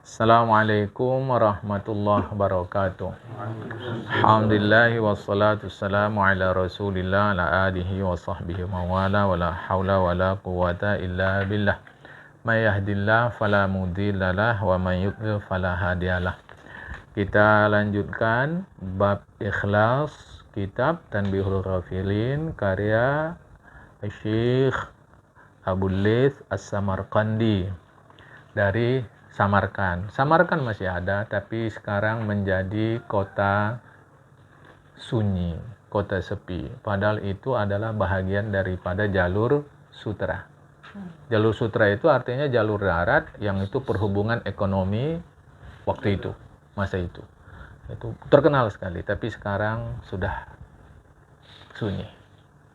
Assalamualaikum warahmatullahi wabarakatuh. Alhamdulillah wassalatu wassalamu ala Rasulillah ala alihi wa sahbihi wa wala wala haula wala quwata illa billah. May yahdillah fala mudhillalah wa may yudlil fala hadiyalah. Kita lanjutkan bab ikhlas, kitab Tanbihul Ghafilin karya Syekh Abul Laith As-Samarqandi dari Samarkand. Samarkand masih ada, tapi sekarang menjadi kota sunyi, kota sepi. Padahal itu adalah bahagian daripada jalur sutra. Jalur sutra itu artinya jalur darat yang itu perhubungan ekonomi waktu itu, masa itu. Itu terkenal sekali, tapi sekarang sudah sunyi.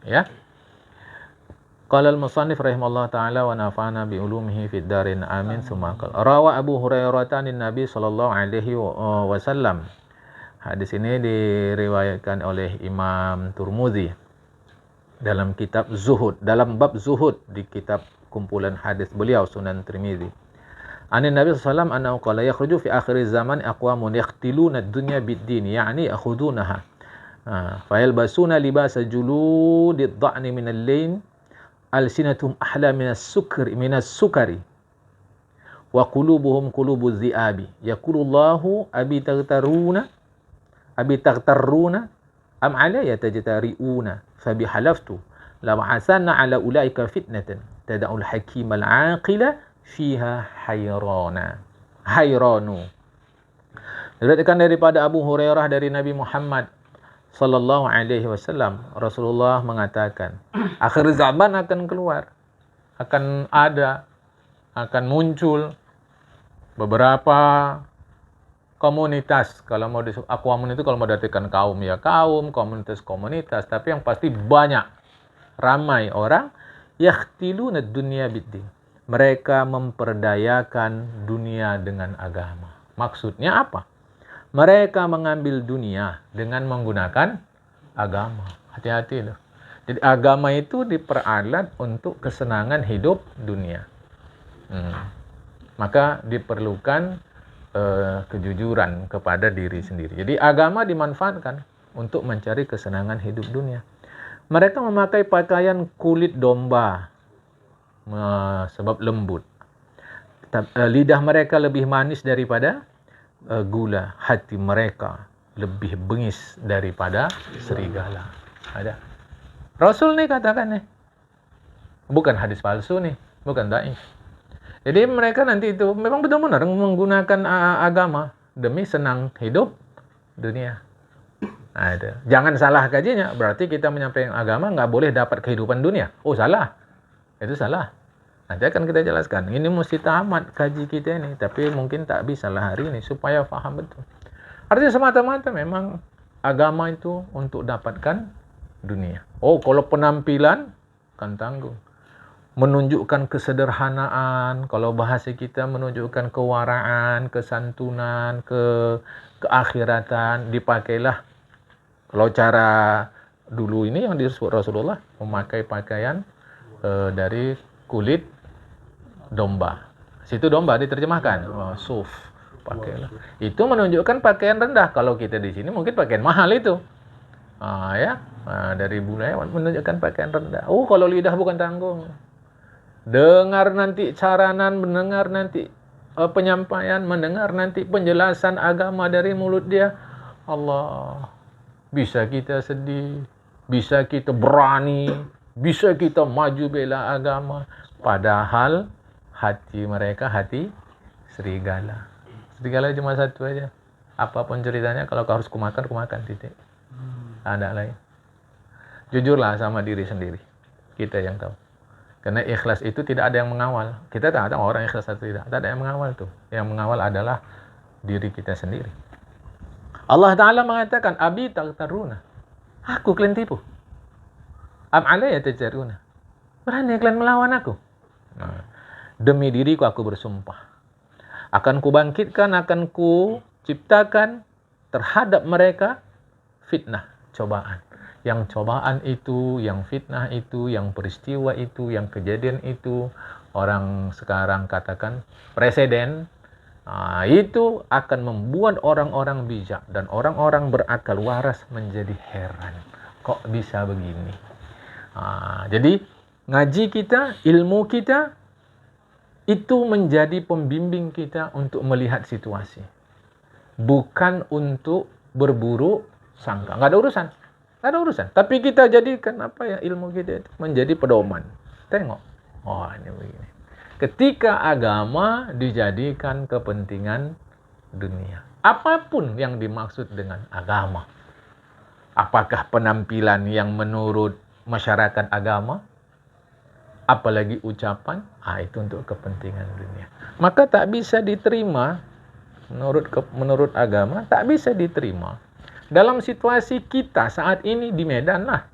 Ya. Qala al-musannif rahimahullah ta'ala wa nafa'ana bi ulumihi fid darin amin summa qala rawa Abu Hurairah an Nabi sallallahu alaihi wasallam. Hadis ini diriwayatkan oleh Imam Tirmidzi dalam kitab Zuhud, dalam bab Zuhud di kitab kumpulan hadis beliau Sunan Tirmidzi. An Nabi sallallahu alaihi wasallam annahu qala yakhruju fi akhir zaman aqwamun yaqtiluna ad-dunya bid-din ya'ni yakhudunaha fa yalbasuna libasa juludid dha'ni min al-layn alsinatum ahla minas sukari wa qulubuhum qulubuz zi'abi yaqulullahu abi taghtaruna am alayya tajtari'una fabi halaftu law hasanna ala ulaika fitnatan tad'ul hakim al-aqila fiha hayranu. Diriwayatkan daripada Abu Hurairah dari Nabi Muhammad sallallahu alaihi wasallam, Rasulullah mengatakan, akhir zaman akan keluar, akan muncul beberapa komunitas. Kalau mau Aqwamun itu kalau mau diartikan kaum ya kaum, komunitas, tapi yang pasti banyak, ramai orang yakhtiluna dunya biddin. Mereka memperdayakan dunia dengan agama. Maksudnya apa? Mereka mengambil dunia dengan menggunakan agama. Hati-hati loh. Jadi agama itu diperalat untuk kesenangan hidup dunia. Maka diperlukan kejujuran kepada diri sendiri. Jadi agama dimanfaatkan untuk mencari kesenangan hidup dunia. Mereka memakai pakaian kulit domba sebab lembut. Lidah mereka lebih manis daripada gula, hati mereka lebih bengis daripada serigala. Ada. Rasul nih katakan nih. Bukan hadis palsu nih, bukan dhaif. Jadi mereka nanti itu memang benar-benar menggunakan agama demi senang hidup dunia. Ada. Jangan salah kajinya, berarti kita menyampaikan agama nggak boleh dapat kehidupan dunia. Oh salah. Itu salah. Nanti akan kita jelaskan. Ini mesti tamat kaji kita ini. Tapi mungkin tak bisa lah hari ini supaya faham betul. Artinya semata-mata memang agama itu untuk dapatkan dunia. Oh, kalau penampilan kan tanggung. Menunjukkan kesederhanaan. Kalau bahasa kita menunjukkan kewaraan, kesantunan, keakhiratan. Dipakailah. Kalau cara dulu ini yang disebut Rasulullah memakai pakaian dari kulit domba. Situ domba diterjemahkan. Suf. Pakailah. Itu menunjukkan pakaian rendah. Kalau kita di sini mungkin pakaian mahal itu. Dari budaya menunjukkan pakaian rendah. Oh, kalau lidah bukan tanggung. Dengar nanti caranan, mendengar nanti penyampaian, mendengar nanti penjelasan agama dari mulut dia. Allah. Bisa kita sedih, bisa kita berani, bisa kita maju bela agama. Padahal hati mereka hati serigala. Serigala cuma satu aja. Apapun ceritanya, kalau kau harus kumakan titik. Ada lain. Jujurlah sama diri sendiri. Kita yang tahu. Karena ikhlas itu tidak ada yang mengawal. Kita tak tahu orang ikhlas atau tidak. Tak ada yang mengawal tuh. Yang mengawal adalah diri kita sendiri. Allah Ta'ala mengatakan, Abi taghtaruna. Aku kalian tipu. Am alayya tajtaruna. Berani kalian melawan aku. Demi diriku aku bersumpah. Akan kubangkitkan, akan kuciptakan terhadap mereka fitnah, cobaan. Yang cobaan itu, yang fitnah itu, yang peristiwa itu, yang kejadian itu, orang sekarang katakan presiden Itu akan membuat orang-orang bijak dan orang-orang berakal waras menjadi heran. Kok bisa begini? Jadi ngaji kita, ilmu kita, itu menjadi pembimbing kita untuk melihat situasi. Bukan untuk berburuk sangka. Nggak ada urusan. Tapi kita jadikan ilmu kita itu menjadi pedoman. Tengok. Ini begini. Ketika agama dijadikan kepentingan dunia. Apapun yang dimaksud dengan agama. Apakah penampilan yang menurut masyarakat agama? Apalagi ucapan, itu untuk kepentingan dunia. Maka tak bisa diterima menurut agama, tak bisa diterima. Dalam situasi kita saat ini di Medan lah,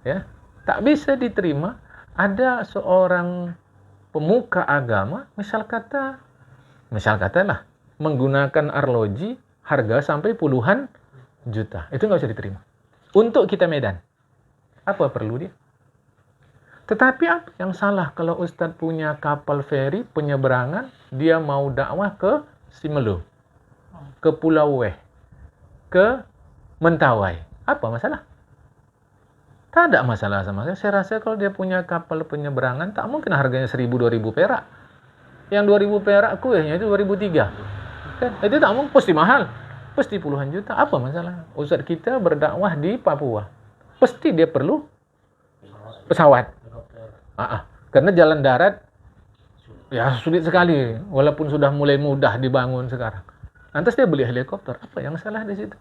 ya, tak bisa diterima ada seorang pemuka agama, misal katalah menggunakan arloji harga sampai puluhan juta. Itu nggak bisa diterima. Untuk kita Medan, apa perlu dia? Tetapi apa yang salah kalau Ustadz punya kapal feri penyeberangan, dia mau dakwah ke Simelu, ke Pulau Weh, ke Mentawai. Apa masalah? Tak ada masalah sama saya. Saya rasa kalau dia punya kapal penyeberangan, tak mungkin harganya 1.000-2.000 perak. Yang 2.000 perak kuehnya itu 2.003. Kan? Itu tak mungkin, pasti mahal. Pasti puluhan juta. Apa masalah? Ustadz kita berdakwah di Papua. Pasti dia perlu pesawat. Karena jalan darat ya sulit sekali, walaupun sudah mulai mudah dibangun sekarang. Lantas dia beli helikopter, apa yang salah di situ?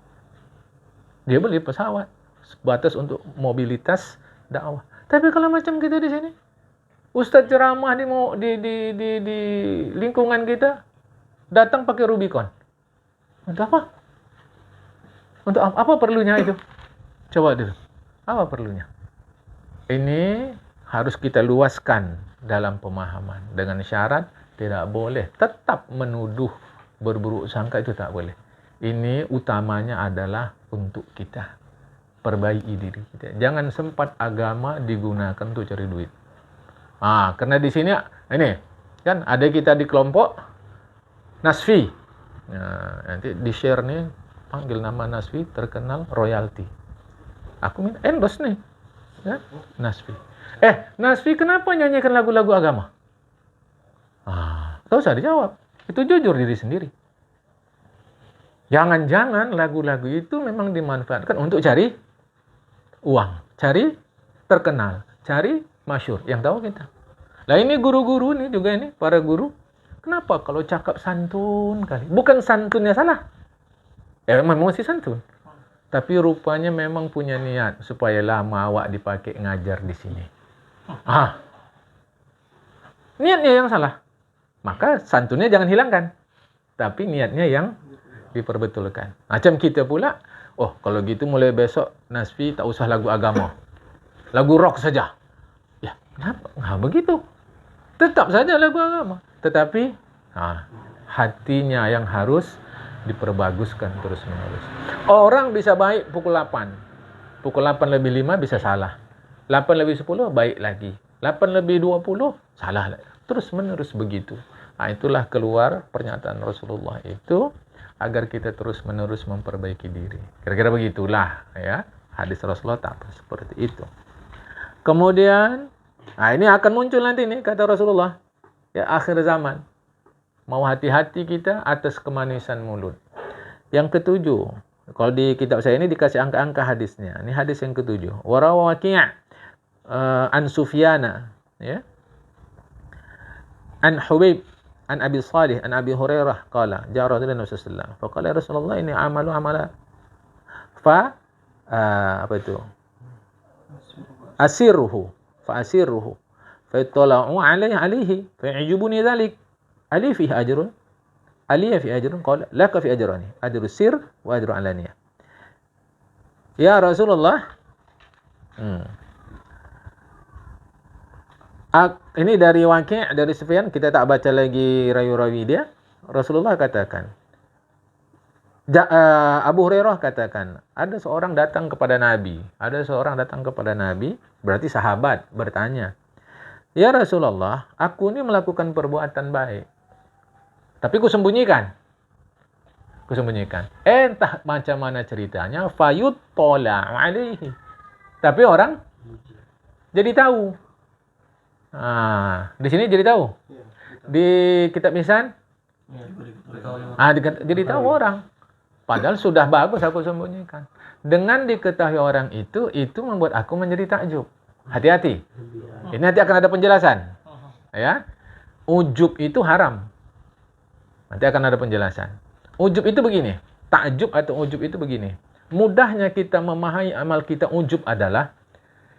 Dia beli pesawat sebatas untuk mobilitas dakwah. Tapi kalau macam kita di sini, ustadz ceramah di lingkungan kita datang pakai Rubicon. Untuk apa? Untuk apa perlunya itu? Coba dulu. Apa perlunya? Ini harus kita luaskan dalam pemahaman. Dengan syarat tidak boleh tetap menuduh berburuk sangka, itu tak boleh. Ini utamanya adalah untuk kita. Perbaiki diri kita. Jangan sempat agama digunakan untuk cari duit. Karena di sini ini kan ada kita di kelompok Nasfi. Nanti di share nih, panggil nama Nasfi terkenal royalty. Aku minta endorse nih. Ya, Nasfi. Nasfi kenapa nyanyikan lagu-lagu agama? Tak usah dijawab. Itu jujur diri sendiri. Jangan-jangan lagu-lagu itu memang dimanfaatkan untuk cari uang, cari terkenal, cari masyhur. Yang tahu kita. Nah ini guru-guru nih juga ini, para guru. Kenapa kalau cakap santun kali? Bukan santunnya salah. Memang mesti santun. Tapi rupanya memang punya niat supaya lama awak dipakai ngajar di sini. Niatnya yang salah. Maka santunnya jangan hilangkan. Tapi niatnya yang diperbetulkan. Macam kita pula, kalau gitu mulai besok Nasfi tak usah lagu agama. Lagu rock saja. Ya, kenapa? Begitu. Tetap saja lagu agama. Tetapi hatinya yang harus diperbaguskan terus-menerus. Orang bisa baik pukul 8. Pukul 8:05 bisa salah. 8:10 baik lagi. 8:20 salah lagi. Terus-menerus begitu. Itulah keluar pernyataan Rasulullah itu agar kita terus-menerus memperbaiki diri. Kira-kira begitulah ya. Hadis Rasulullah tak seperti itu. Kemudian ini akan muncul nanti nih kata Rasulullah. Ya, akhir zaman. Mau hati-hati kita atas kemanisan mulut. Yang ketujuh, kalau di kitab saya ini dikasih angka-angka hadisnya. Ini hadis yang ketujuh. Warawa Waki' an Sufyana, ya. An Hubayb, an Abi Salih, an Abi Hurairah qala, ja'a Rasulullah sallallahu alaihi wasallam. Faqala ya Rasulullah ini amalu amala apa itu? Asirruhu, fa asirruhu. Fa ittala'u alaihi fa yajibuni dzalik. Ali fihi ajrun, aliya fi ajrun, qala laka fi ajrani, ajru sir wa ajru alaniyah. Ya Rasulullah, ini dari Waki', dari Sufyan, kita tak baca lagi rawi-rawi dia. Rasulullah katakan, Abu Hurairah katakan, ada seorang datang kepada Nabi. Berarti sahabat bertanya, ya Rasulullah, aku ini melakukan perbuatan baik. Tapi kusembunyikan. Entah macam mana ceritanya, fayut tola alaihi. Tapi orang jadi tahu. Di sini jadi tahu. Di kitab lisan, jadi tahu orang. Padahal sudah bagus aku sembunyikan. Dengan diketahui orang itu membuat aku menjadi takjub. Hati-hati. Ini nanti akan ada penjelasan. Ya. Ujub itu haram. Nanti akan ada penjelasan. Ujub itu begini. Takjub atau ujub itu begini. Mudahnya kita memahami amal kita ujub adalah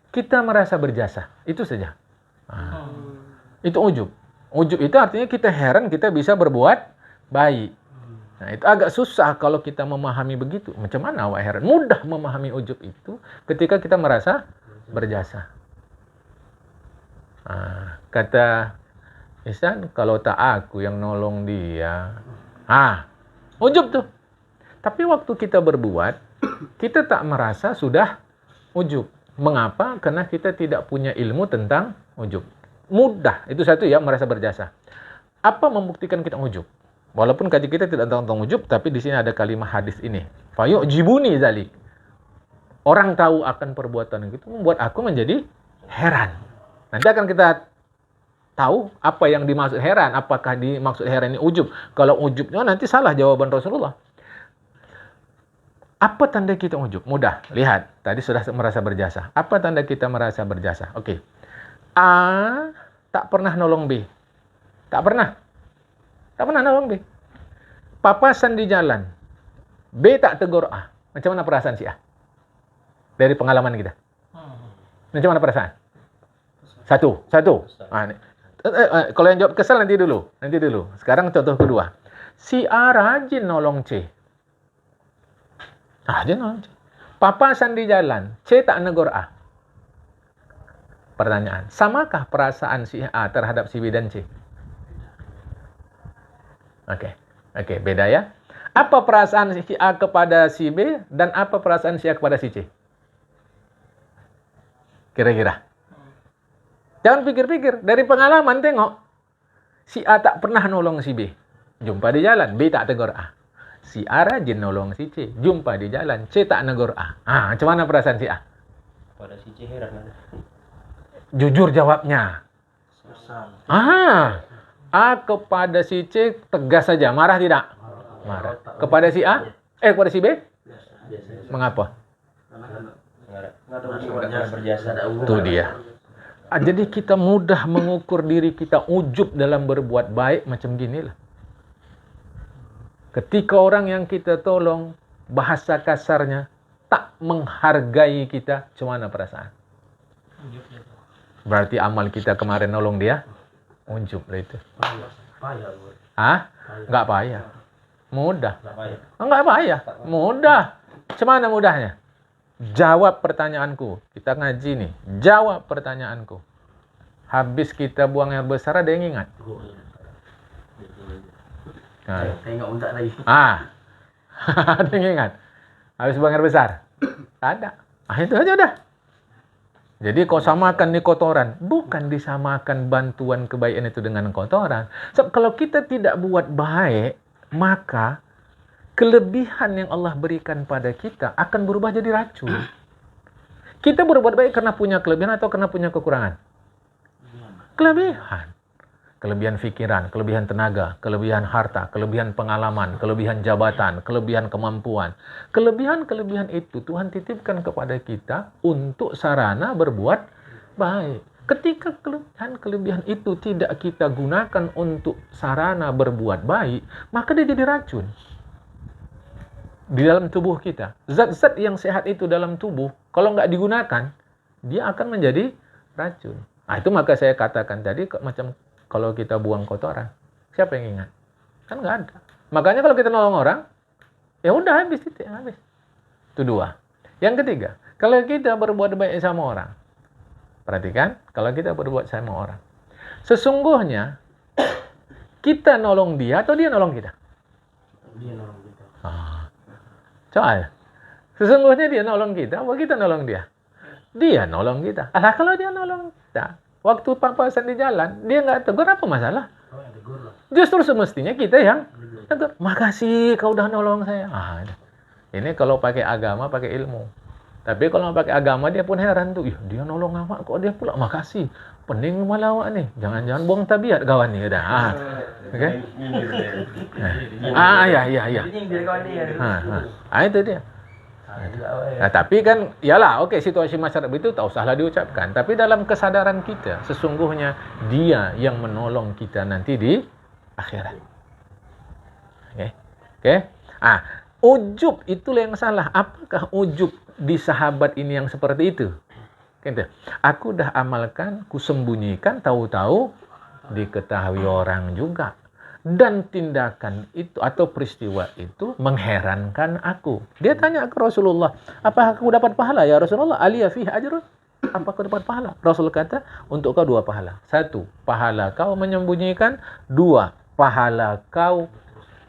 kita merasa berjasa. Itu saja. Itu ujub. Ujub itu artinya kita heran kita bisa berbuat baik. Nah, itu agak susah kalau kita memahami begitu. Macam mana awak heran? Mudah memahami ujub itu ketika kita merasa berjasa. Kata Ihsan, kalau tak aku yang nolong dia. Ujub tuh. Tapi waktu kita berbuat, kita tak merasa sudah ujub. Mengapa? Karena kita tidak punya ilmu tentang ujub. Mudah, itu satu ya, merasa berjasa. Apa membuktikan kita ujub? Walaupun kaji kita tidak tentang ujub, tapi di sini ada kalimat hadis ini. Fayu'jibuni dzalik. Orang tahu akan perbuatan itu membuat aku menjadi heran. Nanti akan kita tahu apa yang dimaksud heran. Apakah dimaksud heran ini ujub? Kalau ujubnya nanti salah jawaban Rasulullah. Apa tanda kita ujub? Mudah. Lihat, tadi sudah merasa berjasa. Apa tanda kita merasa berjasa? Oke. A tak pernah nolong B. Tak pernah nolong B. Papasan di jalan. B tak tegur A. Macam mana perasaan si A? Dari pengalaman kita. Macam mana perasaan? Satu. Kalau yang jawab kesal nanti dulu. Sekarang contoh kedua. Si A rajin nolong C. Rajin nolong C. Papasan di jalan. C tak negur A. Pertanyaan, samakah perasaan si A terhadap si B dan C? Oke, beda ya. Apa perasaan si A kepada si B dan apa perasaan si A kepada si C? Kira-kira. Jangan pikir-pikir, dari pengalaman tengok. Si A tak pernah nolong si B. Jumpa di jalan, B tak tegur A. Si A rajin nolong si C. Jumpa di jalan, C tak negur A. Macam mana perasaan si A? Pada si C heran. Jujur jawabnya. A kepada si C tegas saja, marah tidak? Marah. Kepada si A? Kepada si B? Mengapa? Itu dia. Jadi kita mudah mengukur diri kita ujub dalam berbuat baik macam ginilah. Ketika orang yang kita tolong, bahasa kasarnya, tak menghargai kita, macam mana perasaan? Berarti amal kita kemarin nolong dia, ujub lah itu. Payah. Nggak payah. Mudah. Nggak payah. Mudah. Macam mana mudahnya? Jawab pertanyaanku. Kita ngaji nih. Jawab pertanyaanku. Habis kita buang air besar, ada yang ingat? Tengok untak lagi. Ada yang ingat? Habis buang air besar? Ada. Itu aja dah. Jadi kau samakan ni kotoran. Bukan disamakan bantuan kebaikan itu dengan kotoran. Sebab kalau kita tidak buat baik, maka kelebihan yang Allah berikan pada kita akan berubah jadi racun. Kita berbuat baik karena punya kelebihan atau karena punya kekurangan? Kelebihan. Kelebihan pikiran, kelebihan tenaga, kelebihan harta, kelebihan pengalaman, kelebihan jabatan, kelebihan kemampuan. Kelebihan-kelebihan itu Tuhan titipkan kepada kita untuk sarana berbuat baik. Ketika kelebihan itu tidak kita gunakan untuk sarana berbuat baik, maka dia jadi racun di dalam tubuh kita. Zat-zat yang sehat itu dalam tubuh, kalau nggak digunakan, dia akan menjadi racun. Itu maka saya katakan tadi, macam kalau kita buang kotoran, siapa yang ingat? Kan nggak ada. Makanya kalau kita nolong orang, ya udah habis titik, habis. Itu dua. Yang ketiga, kalau kita berbuat baik sama orang, perhatikan, kalau kita berbuat sama orang, sesungguhnya kita nolong dia atau dia nolong kita? Dia nolong kita. Soal, sesungguhnya dia nolong kita, atau kita nolong dia? Dia nolong kita. Kalau dia nolong kita, waktu papasan di jalan, dia nggak tegur, apa masalah? Tegur lah. Justru semestinya kita yang negur. Makasih kau udah nolong saya. Ini kalau pakai agama, pakai ilmu. Tapi kalau pakai agama dia pun heran tuh. Dia nolong awak kok dia pula makasih. Pening malah awak nih. Jangan-jangan buang tabiat kawan nih. Oke. Iya. Itu dia. Nah, tapi kan, yalah, oke, situasi masyarakat itu tak usahlah diucapkan. Tapi dalam kesadaran kita, sesungguhnya dia yang menolong kita nanti di akhirat. Oke. Ujub itulah yang salah. Apakah ujub di sahabat ini yang seperti itu? Gitu. Aku dah amalkan, ku sembunyikan, tahu-tahu diketahui orang juga. Dan tindakan itu atau peristiwa itu mengherankan aku. Dia tanya ke Rasulullah, apakah aku dapat pahala ya Rasulullah? Aliyah fihi ajrun? Apa kau dapat pahala? Rasul kata, untuk kau 2 pahala. 1, pahala kau menyembunyikan. 2, pahala kau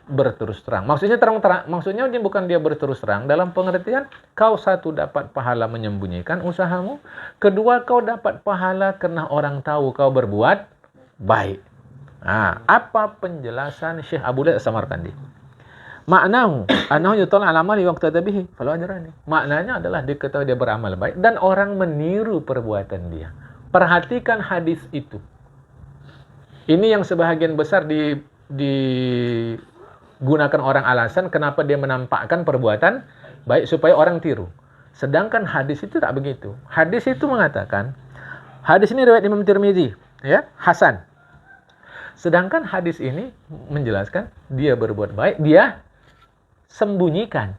berterus terang. Maksudnya terang-terang. Maksudnya bukan dia berterus terang. Dalam pengertian, kau 1 dapat pahala menyembunyikan usahamu. 2, kau dapat pahala karena orang tahu kau berbuat baik. Apa penjelasan Syekh Abu Laith As-Samarkandi? Maknahu annahu yutala ala amali waqta bihi falau ajrani. Maknanya adalah diketahui dia beramal baik dan orang meniru perbuatan dia. Perhatikan hadis itu. Ini yang sebahagian besar digunakan orang alasan kenapa dia menampakkan perbuatan baik supaya orang tiru. Sedangkan hadis itu tak begitu. Hadis itu mengatakan, hadis ini riwayat Imam Tirmizi, ya, hasan. Sedangkan hadis ini menjelaskan dia berbuat baik, dia sembunyikan.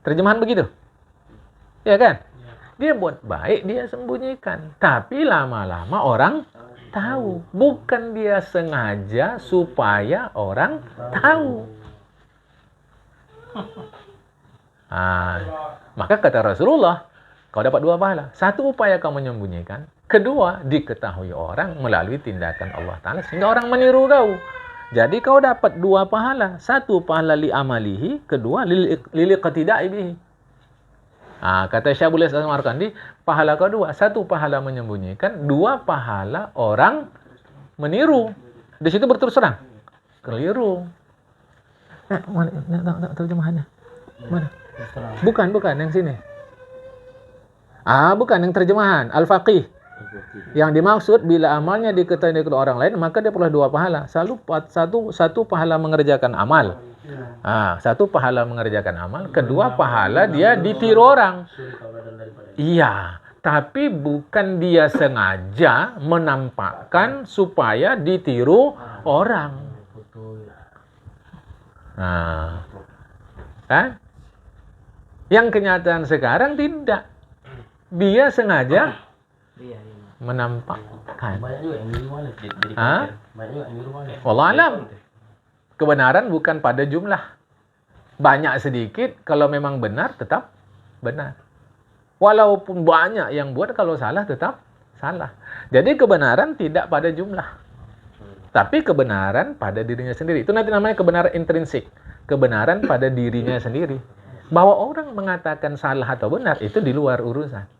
Terjemahan begitu. Ya kan? Dia buat baik, dia sembunyikan. Tapi lama-lama orang tahu. Bukan dia sengaja supaya orang tahu. Maka kata Rasulullah, kau dapat 2 pahala. 1, upaya kau menyembunyikan. 2, diketahui orang melalui tindakan Allah Ta'ala sehingga orang meniru kau. Jadi kau dapat 2 pahala. 1, pahala li amalihi. 2, li iqtida'i bihi. Kata Syekh Abu Laith As-Samarkandi, pahala kedua. 1, pahala menyembunyikan. 2, pahala orang meniru. Di situ berterus terang. Keliru. Mana terjemahannya? Mana? Bukan yang sini. Bukan yang terjemahan Al-Faqih. Yang dimaksud bila amalnya diketahui oleh orang lain maka dia peroleh 2 pahala. Satu pahala mengerjakan amal. 1 pahala mengerjakan amal. 2 pahala dia ditiru orang. Iya, tapi bukan dia sengaja menampakkan supaya ditiru orang. Kan? Yang kenyataan sekarang tidak. Dia sengaja menampakkan. Banyak juga yang niru malah. Banyak juga yang niru malah. Wallah alam. Kebenaran bukan pada jumlah. Banyak sedikit, kalau memang benar tetap benar. Walaupun banyak yang buat, kalau salah tetap salah. Jadi kebenaran tidak pada jumlah. Tapi kebenaran pada dirinya sendiri. Itu nanti namanya kebenaran intrinsik. Kebenaran pada dirinya sendiri. Bahwa orang mengatakan salah atau benar, itu di luar urusan.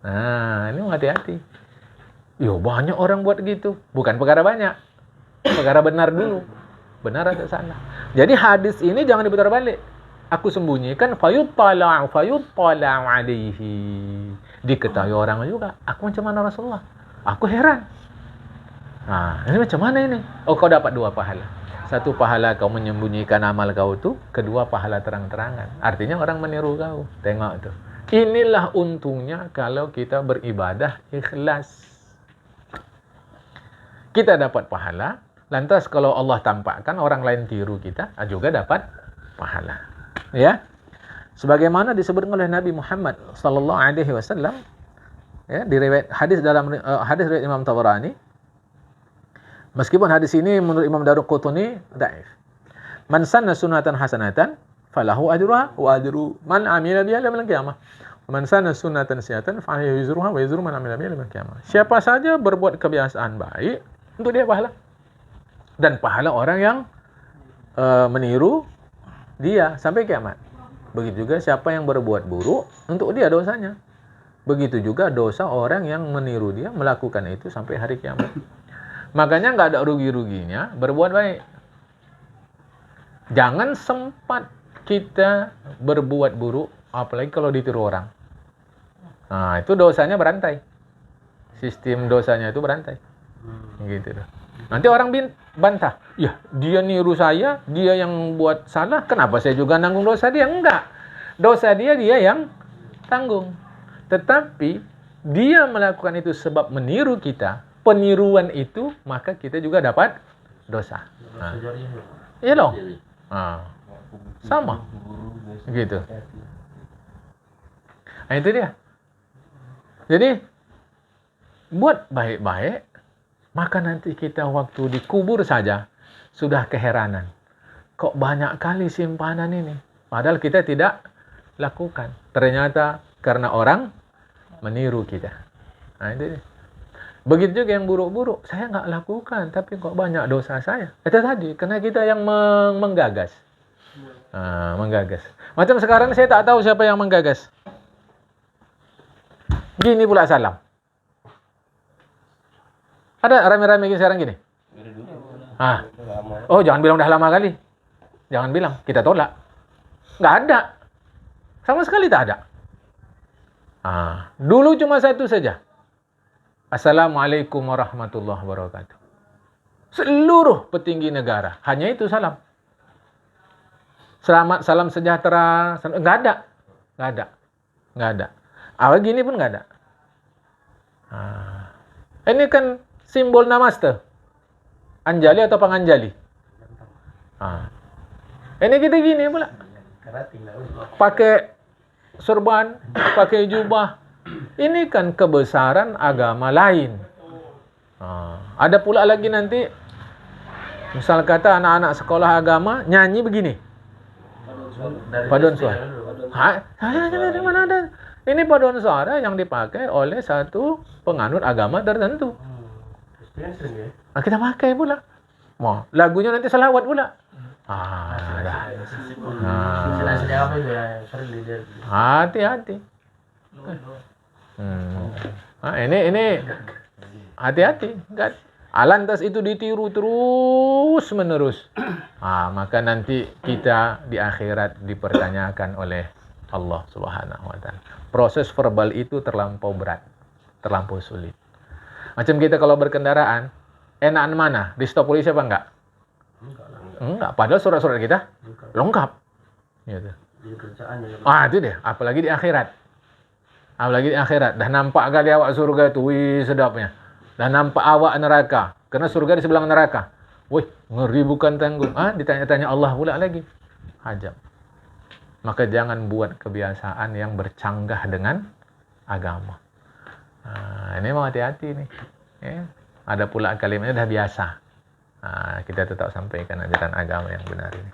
Ini hati-hati. Banyak orang buat gitu. Bukan perkara banyak. Perkara benar dulu. Benar atau salah. Jadi hadis ini jangan diputar balik. Aku sembunyikan fayuttala alaihi. Diketahui orang juga. Aku macam mana Rasulullah? Aku heran. Ini macam mana ini? Kau dapat 2 pahala. 1 pahala kau menyembunyikan amal kau itu. 2 pahala terang-terangan. Artinya orang meniru kau. Tengok tuh. Inilah untungnya kalau kita beribadah ikhlas. Kita dapat pahala. Lantas kalau Allah tampakkan orang lain tiru kita, juga dapat pahala. Ya. Sebagaimana disebutkan oleh Nabi Muhammad sallallahu alaihi wasallam, ya, di riwayat hadis dalam hadis riwayat Imam Tabarani. Meskipun hadis ini menurut Imam Daruqutni dhaif. Man sanna sunnatan hasanatan falahu ajruha wa ajru man amila biha ila al-qiyamah. Man sanna sunnatan sayyi'atan fa alayhi wizruha wa wizru man amila biha ila al-qiyamah. Siapa saja berbuat kebiasaan baik, untuk dia pahala. Dan pahala orang yang meniru dia sampai kiamat. Begitu juga siapa yang berbuat buruk, untuk dia dosanya. Begitu juga dosa orang yang meniru dia melakukan itu sampai hari kiamat. Makanya nggak ada rugi-ruginya berbuat baik. Jangan sempat kita berbuat buruk, apalagi kalau ditiru orang. Nah, itu dosanya berantai. Sistem dosanya itu berantai. Gitu. Nanti orang bantah, ya dia niru saya, dia yang buat salah, kenapa saya juga nanggung dosa dia? Enggak. Dosa dia yang tanggung. Tetapi dia melakukan itu sebab meniru kita, peniruan itu, maka kita juga dapat dosa. Nah. Iya loh. Nah. Sama. Gitu. Nah, itu dia. Jadi buat baik-baik, maka nanti kita waktu dikubur saja sudah keheranan. Kok banyak kali simpanan ini? Padahal kita tidak lakukan. Ternyata karena orang meniru kita. Nah, itu dia. Begitu juga yang buruk-buruk. Saya nggak lakukan, tapi kok banyak dosa saya. Itu tadi, karena kita yang menggagas. Nah, menggagas. Macam sekarang saya tak tahu siapa yang menggagas. Gini pula salam. Ada rame-rame sekarang gini? Oh, jangan bilang udah lama kali. Jangan bilang, kita tolak. Nggak ada. Sama sekali tak ada. Dulu cuma satu saja. Assalamualaikum warahmatullahi wabarakatuh. Seluruh petinggi negara. Hanya itu salam. Selamat, salam sejahtera. Nggak ada. Nggak ada. Awal gini pun nggak ada. Ini kan simbol namaste. Anjali atau panganjali? Ini kita gini pula. Pakai sorban, pakai jubah. Ini kan kebesaran agama lain. Ada pula lagi nanti, misal kata anak-anak sekolah agama nyanyi begini. Paduan suara. Dari mana ada? Ini paduan suara yang dipakai oleh satu penganut agama tertentu. Kita pakai pula. Lagunya nanti selawat pula. Hati-hati. Ini hati-hati. Lantas itu ditiru terus menerus. Maka nanti kita di akhirat dipertanyakan oleh Allah Subhanahu wa Ta'ala. Proses verbal itu terlampau berat, terlampau sulit. Macam kita kalau berkendaraan, enakan mana? Di stop polisi apa enggak? Enggak, padahal surat-surat kita lengkap. Gitu. Itu dia, apalagi di akhirat. Dah nampak kali awak surga itu, wih sedapnya. Dah nampak awak neraka, karena surga di sebelah neraka. Wih, ngeri bukan tanggung. Ditanya-tanya Allah pula lagi. Ajab. Maka jangan buat kebiasaan yang bercanggah dengan agama. Ini mau hati-hati nih. Ada pula kalimatnya dah biasa. Kita tetap sampaikan ajaran agama yang benar ini.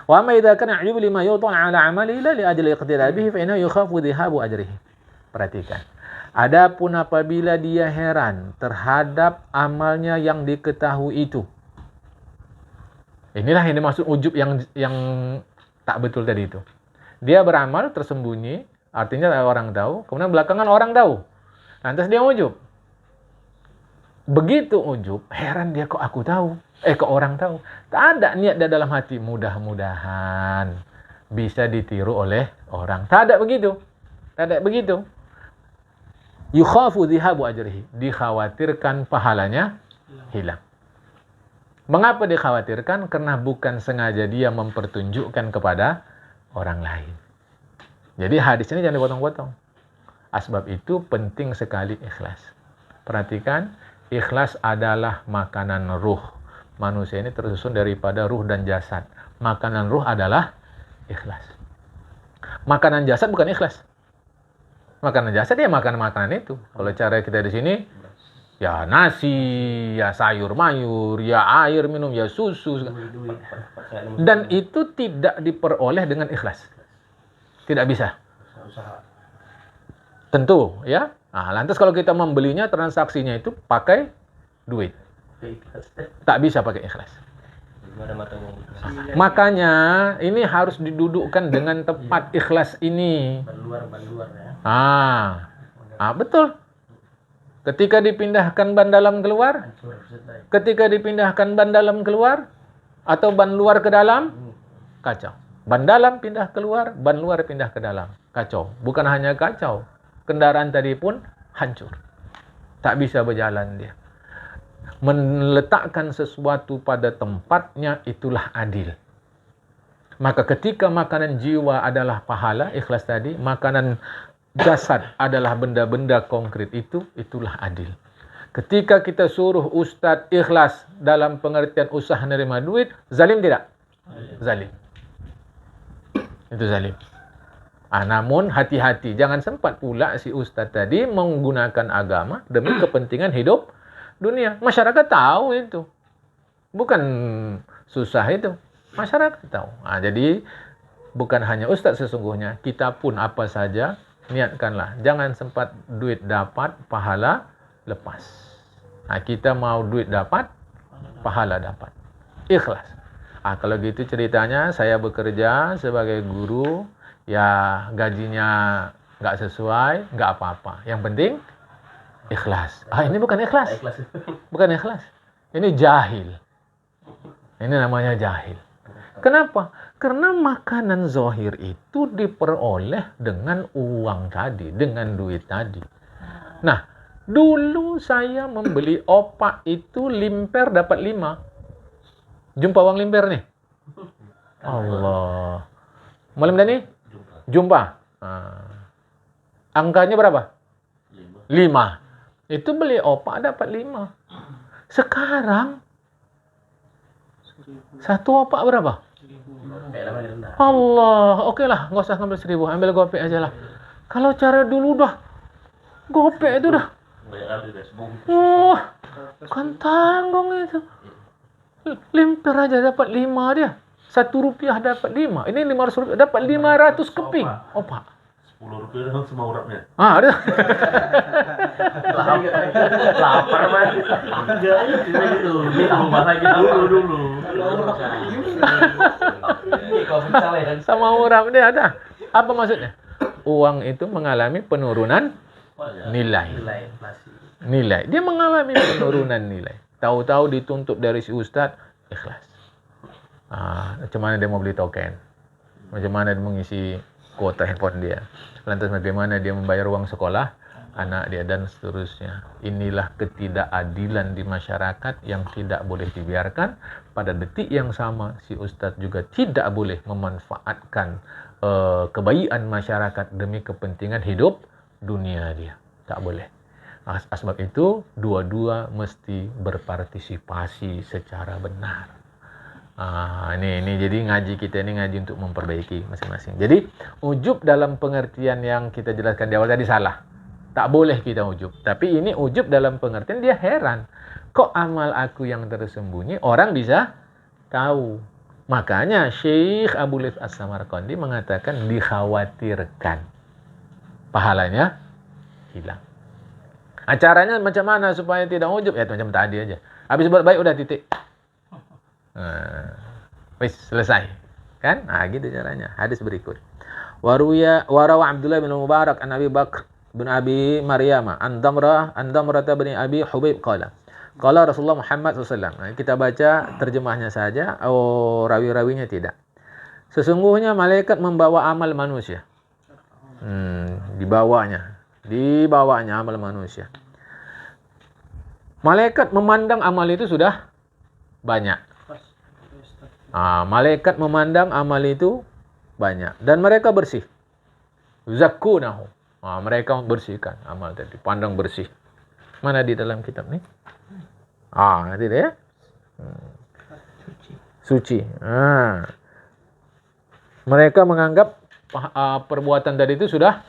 Wa amma idza kana yu'jibu lima yuta' ala 'amali la li ajli iqtida bihi fa innahu yukhafu dhihabu ajrihi. Perhatikan. Adapun apabila dia heran terhadap amalnya yang diketahui itu. Inilah yang dimaksud ujub yang tak betul tadi itu. Dia beramal tersembunyi, artinya orang tahu, kemudian belakangan orang tahu. Lantas dia ujub. Begitu ujub, heran dia kok aku tahu. Kok orang tahu. Tak ada niat di dalam hati, mudah-mudahan bisa ditiru oleh orang. Tak ada begitu. Yukhafu dhihabu ajrihi. Dikhawatirkan pahalanya hilang. Mengapa dikhawatirkan? Karena bukan sengaja dia mempertunjukkan kepada orang lain. Jadi hadis ini jangan dipotong-potong. Asbab itu penting sekali ikhlas. Perhatikan, ikhlas adalah makanan ruh. Manusia ini tersusun daripada ruh dan jasad. Makanan ruh adalah ikhlas. Makanan jasad bukan ikhlas. Makanan jasad ya makanan itu. Kalau cara kita di sini, ya nasi, ya sayur mayur, ya air minum, ya susu. Dan itu tidak diperoleh dengan ikhlas. Tidak bisa. Tentu, ya. Lantas kalau kita membelinya, transaksinya itu pakai duit. Tak bisa pakai ikhlas. Makanya ini harus didudukkan dengan tepat ikhlas ini. Banduar ya. Betul. Ketika dipindahkan ban dalam keluar, Hancur selesai. ketika dipindahkan ban dalam keluar, atau ban luar ke dalam, kacau. Ban dalam pindah keluar, ban luar pindah ke dalam, kacau. Bukan hanya kacau, kendaraan tadi pun hancur. Tak bisa berjalan dia. Meletakkan sesuatu pada tempatnya itulah adil. Maka ketika makanan jiwa adalah pahala, ikhlas tadi, makanan jasad adalah benda-benda konkret itulah adil. Ketika kita suruh ustadz ikhlas dalam pengertian usaha nerima duit, zalim tidak? Zalim. Itu zalim. Namun hati-hati, jangan sempat pula si ustadz tadi menggunakan agama demi kepentingan hidup dunia. Masyarakat tahu itu. Bukan susah itu. Masyarakat tahu. Jadi bukan hanya ustadz sesungguhnya, kita pun apa saja niatkanlah. Jangan sempat duit dapat, pahala lepas. Kita mau duit dapat, pahala dapat. Ikhlas. Kalau gitu ceritanya, saya bekerja sebagai guru, ya gajinya nggak sesuai, nggak apa-apa. Yang penting ikhlas. Ini bukan ikhlas. Bukan ikhlas. Ini jahil. Ini namanya jahil. Kenapa? Karena makanan zahir itu diperoleh dengan uang tadi, dengan duit tadi. Nah, dulu saya membeli opak itu limper dapat 5. Jumpa uang limper nih? Allah. Malam Dani? Jumpa. Angkanya berapa? 5. Itu beli opak dapat 5. Sekarang satu opak berapa? Allah, oke lah, nggak usah ngambil 1.000, ambil gopek aja lah. Kalau cara dulu dah, gopek itu dah, kan tanggung itu. Limper aja dapat 5 dia, Rp1 dapat 5. Ini Rp500 dapat 500 keping. Opak. Rp10 dalam semua urapnya. Ada. Lapar mas. Tambah lagi dulu. Sama urap dia ada. Apa maksudnya? Uang itu mengalami penurunan nilai. Nilai. Dia mengalami penurunan nilai. Tahu-tahu dituntut dari si ustadz, ikhlas. Macam mana dia mau beli token? Macam mana dia mengisi kuota handphone dia? Lantas bagaimana dia membayar uang sekolah anak dia dan seterusnya. Inilah ketidakadilan di masyarakat yang tidak boleh dibiarkan. Pada detik yang sama si ustadz juga tidak boleh memanfaatkan kebaikan masyarakat demi kepentingan hidup dunia dia. Tak boleh. Sebab itu dua-dua mesti berpartisipasi secara benar. Ini jadi ngaji kita ini ngaji untuk memperbaiki masing-masing. Jadi ujub dalam pengertian yang kita jelaskan di awal tadi salah. Tak boleh kita ujub. Tapi ini ujub dalam pengertian dia heran. Kok amal aku yang tersembunyi orang bisa tahu? Makanya Syekh Abu Laith As-Samarqandi mengatakan dikhawatirkan pahalanya hilang. Caranya macam mana supaya tidak ujub? Ya macam tadi aja. Habis buat baik udah titik. Wis selesai. Kan? Gitu caranya. Hadis berikut. Warawa Abdullah bin Mubarak an Abi Bakr bin Abi Maryam an Damrah bin Abi Hubayb qala Rasulullah Muhammad SAW. Kita baca terjemahnya saja, rawi-rawinya tidak. Sesungguhnya malaikat membawa amal manusia. Dibawanya amal manusia. Malaikat memandang amal itu sudah banyak. Malaikat memandang amal itu banyak dan mereka bersih. Zakkunahu. Mereka membersihkan amal tadi, pandang bersih. Mana di dalam kitab ni? Nanti deh. Suci. Mereka menganggap perbuatan tadi itu sudah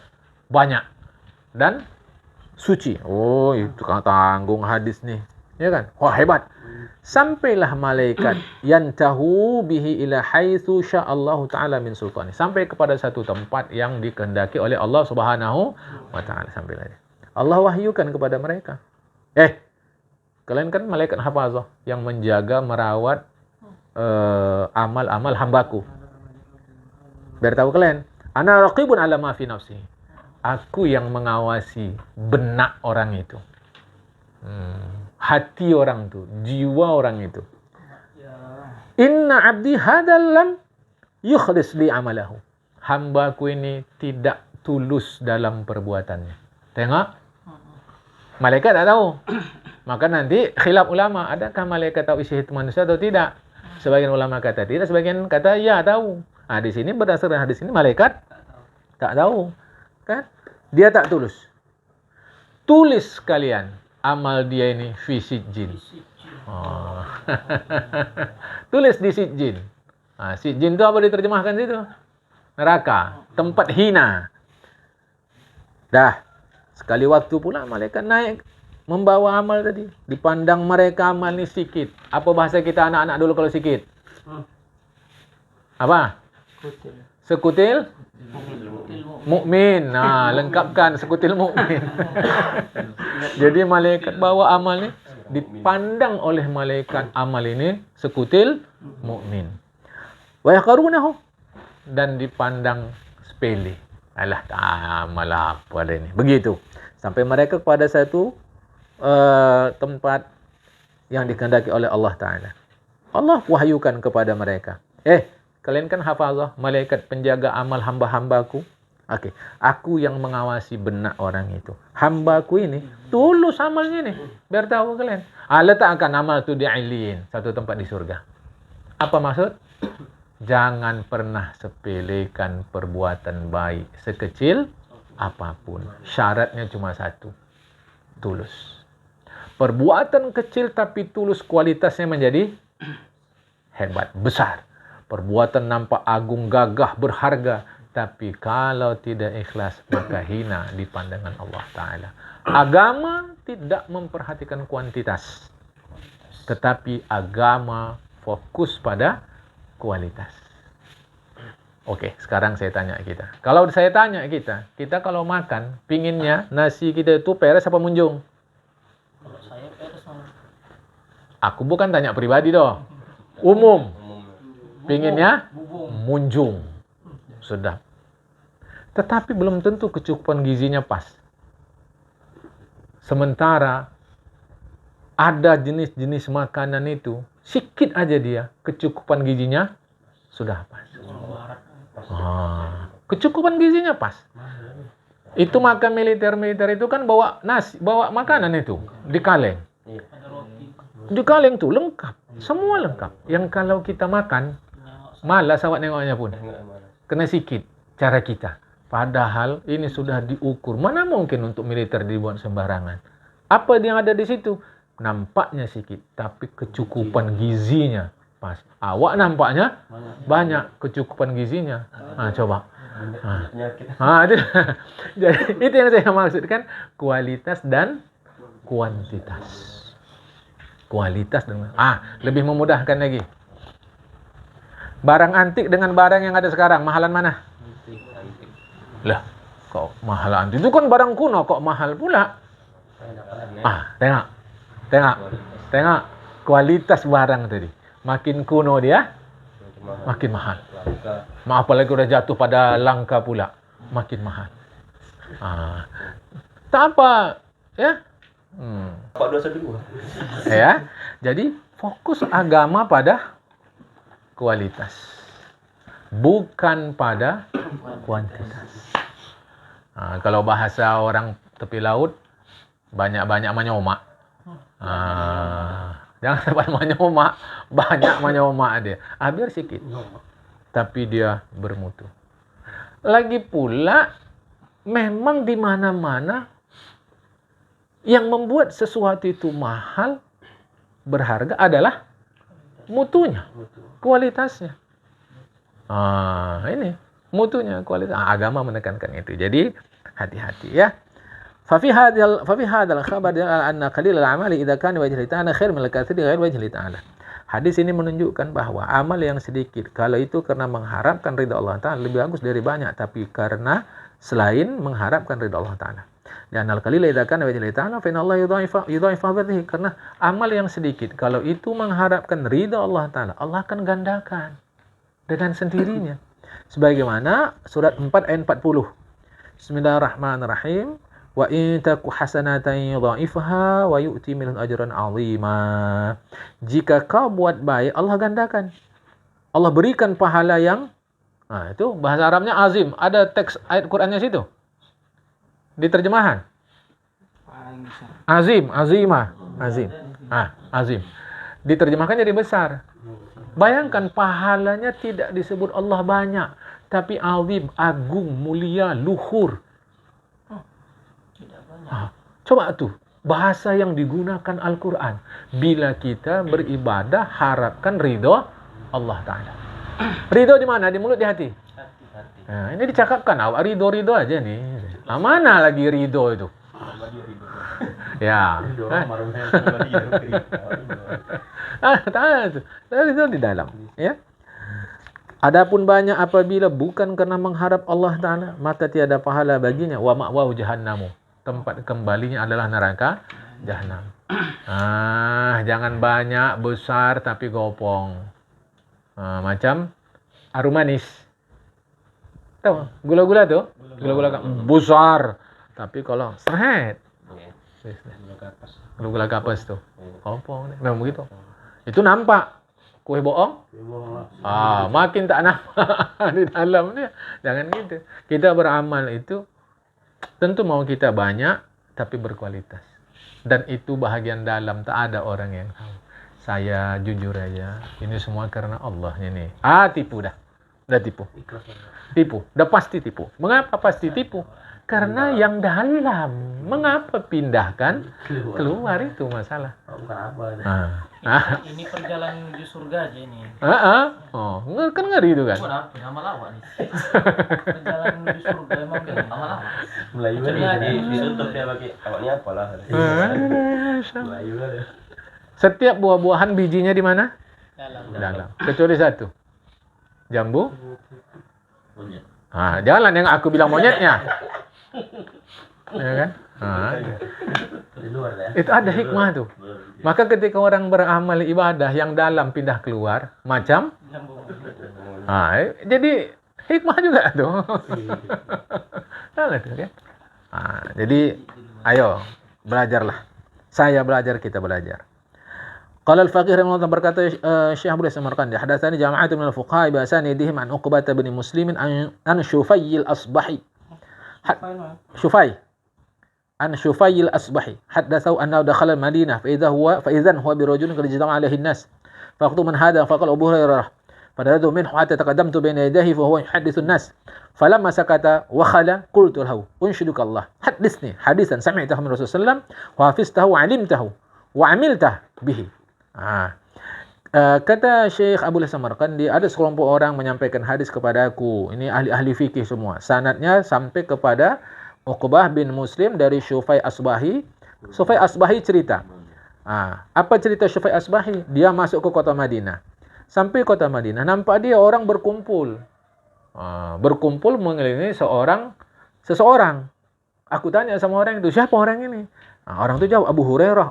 banyak dan suci. Itu kan tanggung hadis nih. Ya kan? Wah, hebat. Sampailah malaikat yantahu bihi ila haitsu sya'allahu ta'ala min sultani. Sampai kepada satu tempat yang dikehendaki oleh Allah Subhanahu wa ta'ala. Sampailah dia. Allah wahyukan kepada mereka. Kalian kan malaikat hafazah yang menjaga, merawat amal-amal hambaku. Biar tahu kalian, ana raqibun ala ma fi nafsi. Aku yang mengawasi benak orang itu. Hati orang itu, jiwa orang itu. Inna abdi hadal lam yukhlis li amalahu. Hambaku ini tidak tulus dalam perbuatannya. Tengok. Malaikat tak tahu. Maka nanti khilaf ulama, adakah malaikat tahu isi hati manusia atau tidak? Sebagian ulama kata tidak, sebagian kata ya tahu. Di sini berdasarkan hadis ini malaikat tak tahu. Kan? Dia tak tulus. Tulis kalian amal dia ini fi sijjin. Tulis di sijjin. Sijjin itu apa diterjemahkan situ? Neraka, tempat hina. Dah, sekali waktu pula malaikat naik membawa amal tadi. Dipandang mereka amal ni sikit. Apa bahasa kita anak-anak dulu kalau sikit? Apa? Sekutil mukmin. Lengkapkan sekutil mukmin. Jadi malaikat bawa amal ni dipandang oleh malaikat amal ini sekutil mukmin. Wa yaqarunahu, dan dipandang sepele. Alah, amal apa dah ini. Begitu. Sampai mereka kepada satu tempat yang dikehendaki oleh Allah Ta'ala. Allah wahyukan kepada mereka. Kalian kan hafazah, malaikat penjaga amal hamba-hambaku. Okey, aku yang mengawasi benak orang itu. Hambaku ini tulus amalnya ni. Biar tahu kalian. Letakkan amal tu di Iliyin, satu tempat di surga. Apa maksud? Jangan pernah sepelekan perbuatan baik sekecil apapun. Syaratnya cuma satu. Tulus. Perbuatan kecil tapi tulus, kualitasnya menjadi hebat, besar. Perbuatan nampak agung, gagah, berharga, tapi kalau tidak ikhlas maka hina di pandangan Allah Ta'ala. Agama tidak memperhatikan kuantitas, tetapi agama fokus pada kualitas. Oke, sekarang saya tanya kita. Kalau saya tanya kita kalau makan, pinginnya nasi kita itu peres apa munjung? Kalau saya peres. Aku bukan tanya pribadi doh. Umum. Pinginnya munjung. Sedap. Tetapi belum tentu kecukupan gizinya pas. Sementara ada jenis-jenis makanan itu, sikit aja dia, kecukupan gizinya sudah pas. Kecukupan gizinya pas. Itu makan militer itu kan bawa nasi, bawa makanan itu di kaleng. Di kaleng tuh lengkap, semua lengkap. Yang kalau kita makan, malas awak nengoknya pun. Kena sikit cara kita. Padahal ini sudah diukur. Mana mungkin untuk militer dibuat sembarangan. Apa yang ada di situ? Nampaknya sikit, tapi kecukupan gizinya pas. Awak nampaknya banyak, kecukupan gizinya. Coba. Jadi itu yang saya maksudkan, kualitas dan kuantitas. Kualitas dan lebih memudahkan lagi. Barang antik dengan barang yang ada sekarang, mahalan mana? Lah, kok mahal antik? Itu kan barang kuno, kok mahal pula? Tengok kualitas barang tadi. Makin kuno dia, makin mahal. Apalagi udah jatuh pada langka pula, makin mahal. Tak apa, ya. Pak dosa dulu. Ya, jadi fokus agama pada kualitas, bukan pada kuantitas. Kalau bahasa orang tepi laut, banyak-banyak menyomak. Jangan sampai menyomak, banyak menyomak dia. Biar sikit, tapi dia bermutu. Lagi pula, memang di mana-mana yang membuat sesuatu itu mahal, berharga adalah mutunya, kualitasnya. Ini mutunya, kualitas. Agama menekankan itu. Jadi hati-hati ya. Fafi hadal khabar anna qalil al-amali idza kana wajhi ta'ala khair min al-kathiri ghair wajhi ta'ala. Hadis ini menunjukkan bahwa amal yang sedikit, kalau itu karena mengharapkan ridha Allah Ta'ala, lebih bagus dari banyak, tapi karena selain mengharapkan ridha Allah Ta'ala. Dan al-qalil idza kana wajhi ta'ala fa inna Allah yudha'ifa bihi, karena amal yang sedikit kalau itu mengharapkan ridha Allah Ta'ala, Allah akan gandakan dengan sendirinya. Sebagaimana surat 4 ayat 40. Bismillahirrahmanirrahim. Wa in taku hasanatan yudha'ifha wa yu'ti min ajran 'azima. Jika kau buat baik, Allah gandakan. Allah berikan pahala yang itu bahasa Arabnya azim. Ada teks ayat Qur'annya situ. Di terjemahan. Azim, azimah, azim. Azim. Diterjemahkan jadi besar. Bayangkan pahalanya tidak disebut Allah banyak, tapi azim, agung, mulia, luhur. Coba tuh, bahasa yang digunakan Al-Quran. Bila kita beribadah, harapkan ridho Allah Ta'ala. Ridho di mana? Di mulut, di hati? Nah, ini dicakapkan, awak ridho-ridho aja nih. Mana lagi ridho itu? Ya. Itu di dalam. Ya. Adapun banyak apabila bukan karena mengharap Allah Ta'ala, maka tiada pahala baginya. Wa ma'wahu jahannamu. Tempat kembalinya adalah neraka jahanam. Jangan banyak, besar, tapi gopong. Macam arum manis. Tahu? Gula-gula tuh? Gula-gula besar. Tapi kalau seret. Gula-gula kapas tuh. Gopong. Memang begitu. Itu nampak. Kue bohong? Makin tak nampak di dalam dia. Jangan gitu. Kita beramal itu tentu mau kita banyak, tapi berkualitas. Dan itu bahagian dalam, tak ada orang yang tahu. Saya jujur aja, ini semua karena Allah ini. Tipu dah. Dah tipu. Tipu. Dah pasti tipu. Mengapa pasti tipu? Karena yang dalam. Mengapa pindahkan? Keluar itu masalah. Ini perjalanan menuju surga aja ini. Kan ngeri itu kan. Nama lawak nih. Perjalanan menuju surga emang nama lawak. Melayu ditutup dia pakai awaknya apalah. Melayu lah. Setiap buah-buahan bijinya di mana? Dalam. Kecuali satu. Jambu. Jangan yang aku bilang monyetnya. Ya kan? Itu ada hikmah tuh. Maka ketika orang beramal ibadah yang dalam pindah keluar, macam jadi hikmah juga tuh. Jadi ayo belajarlah. Saya belajar, kita belajar. Qala al-faqih rahimahullah berkata Syekh Abdul Samarqandi, hadatsani jama'atun min al-fuqaha bi asanidihim an Uqbah bin Muslim an Shufay al-Asbahi. Shufay al-Asbahi hadatsahu annahu dakhala al-Madinah fa idhan huwa bi rajulin qad ijtama'a alayhi an-nas. Faqtu man hada faqala Abu Hurairah. Fadadtu minhu hatta taqaddamtu bayna yadayhi fa huwa yuhaddithu an-nas. Falamma sakata wa khala qultu lahu unshiduka Allah hadithni hadisan sami'tahu min Rasulullah sallallahu alaihi wasallam wa hafiztahu wa 'alimtahu wa 'amilta bihi. Kata Syekh Abdul Samarqandi, ada sekelompok orang menyampaikan hadis kepadaku. Ini ahli-ahli fikih semua. Sanadnya sampai kepada Uqbah bin Muslim dari Shufay Asbahi. Shufay Asbahi cerita. Apa cerita Shufay Asbahi? Dia masuk ke kota Madinah. Sampai kota Madinah, nampak dia orang berkumpul. Berkumpul mengelilingi seseorang. Aku tanya sama orang itu, siapa orang ini? Orang itu jawab, Abu Hurairah.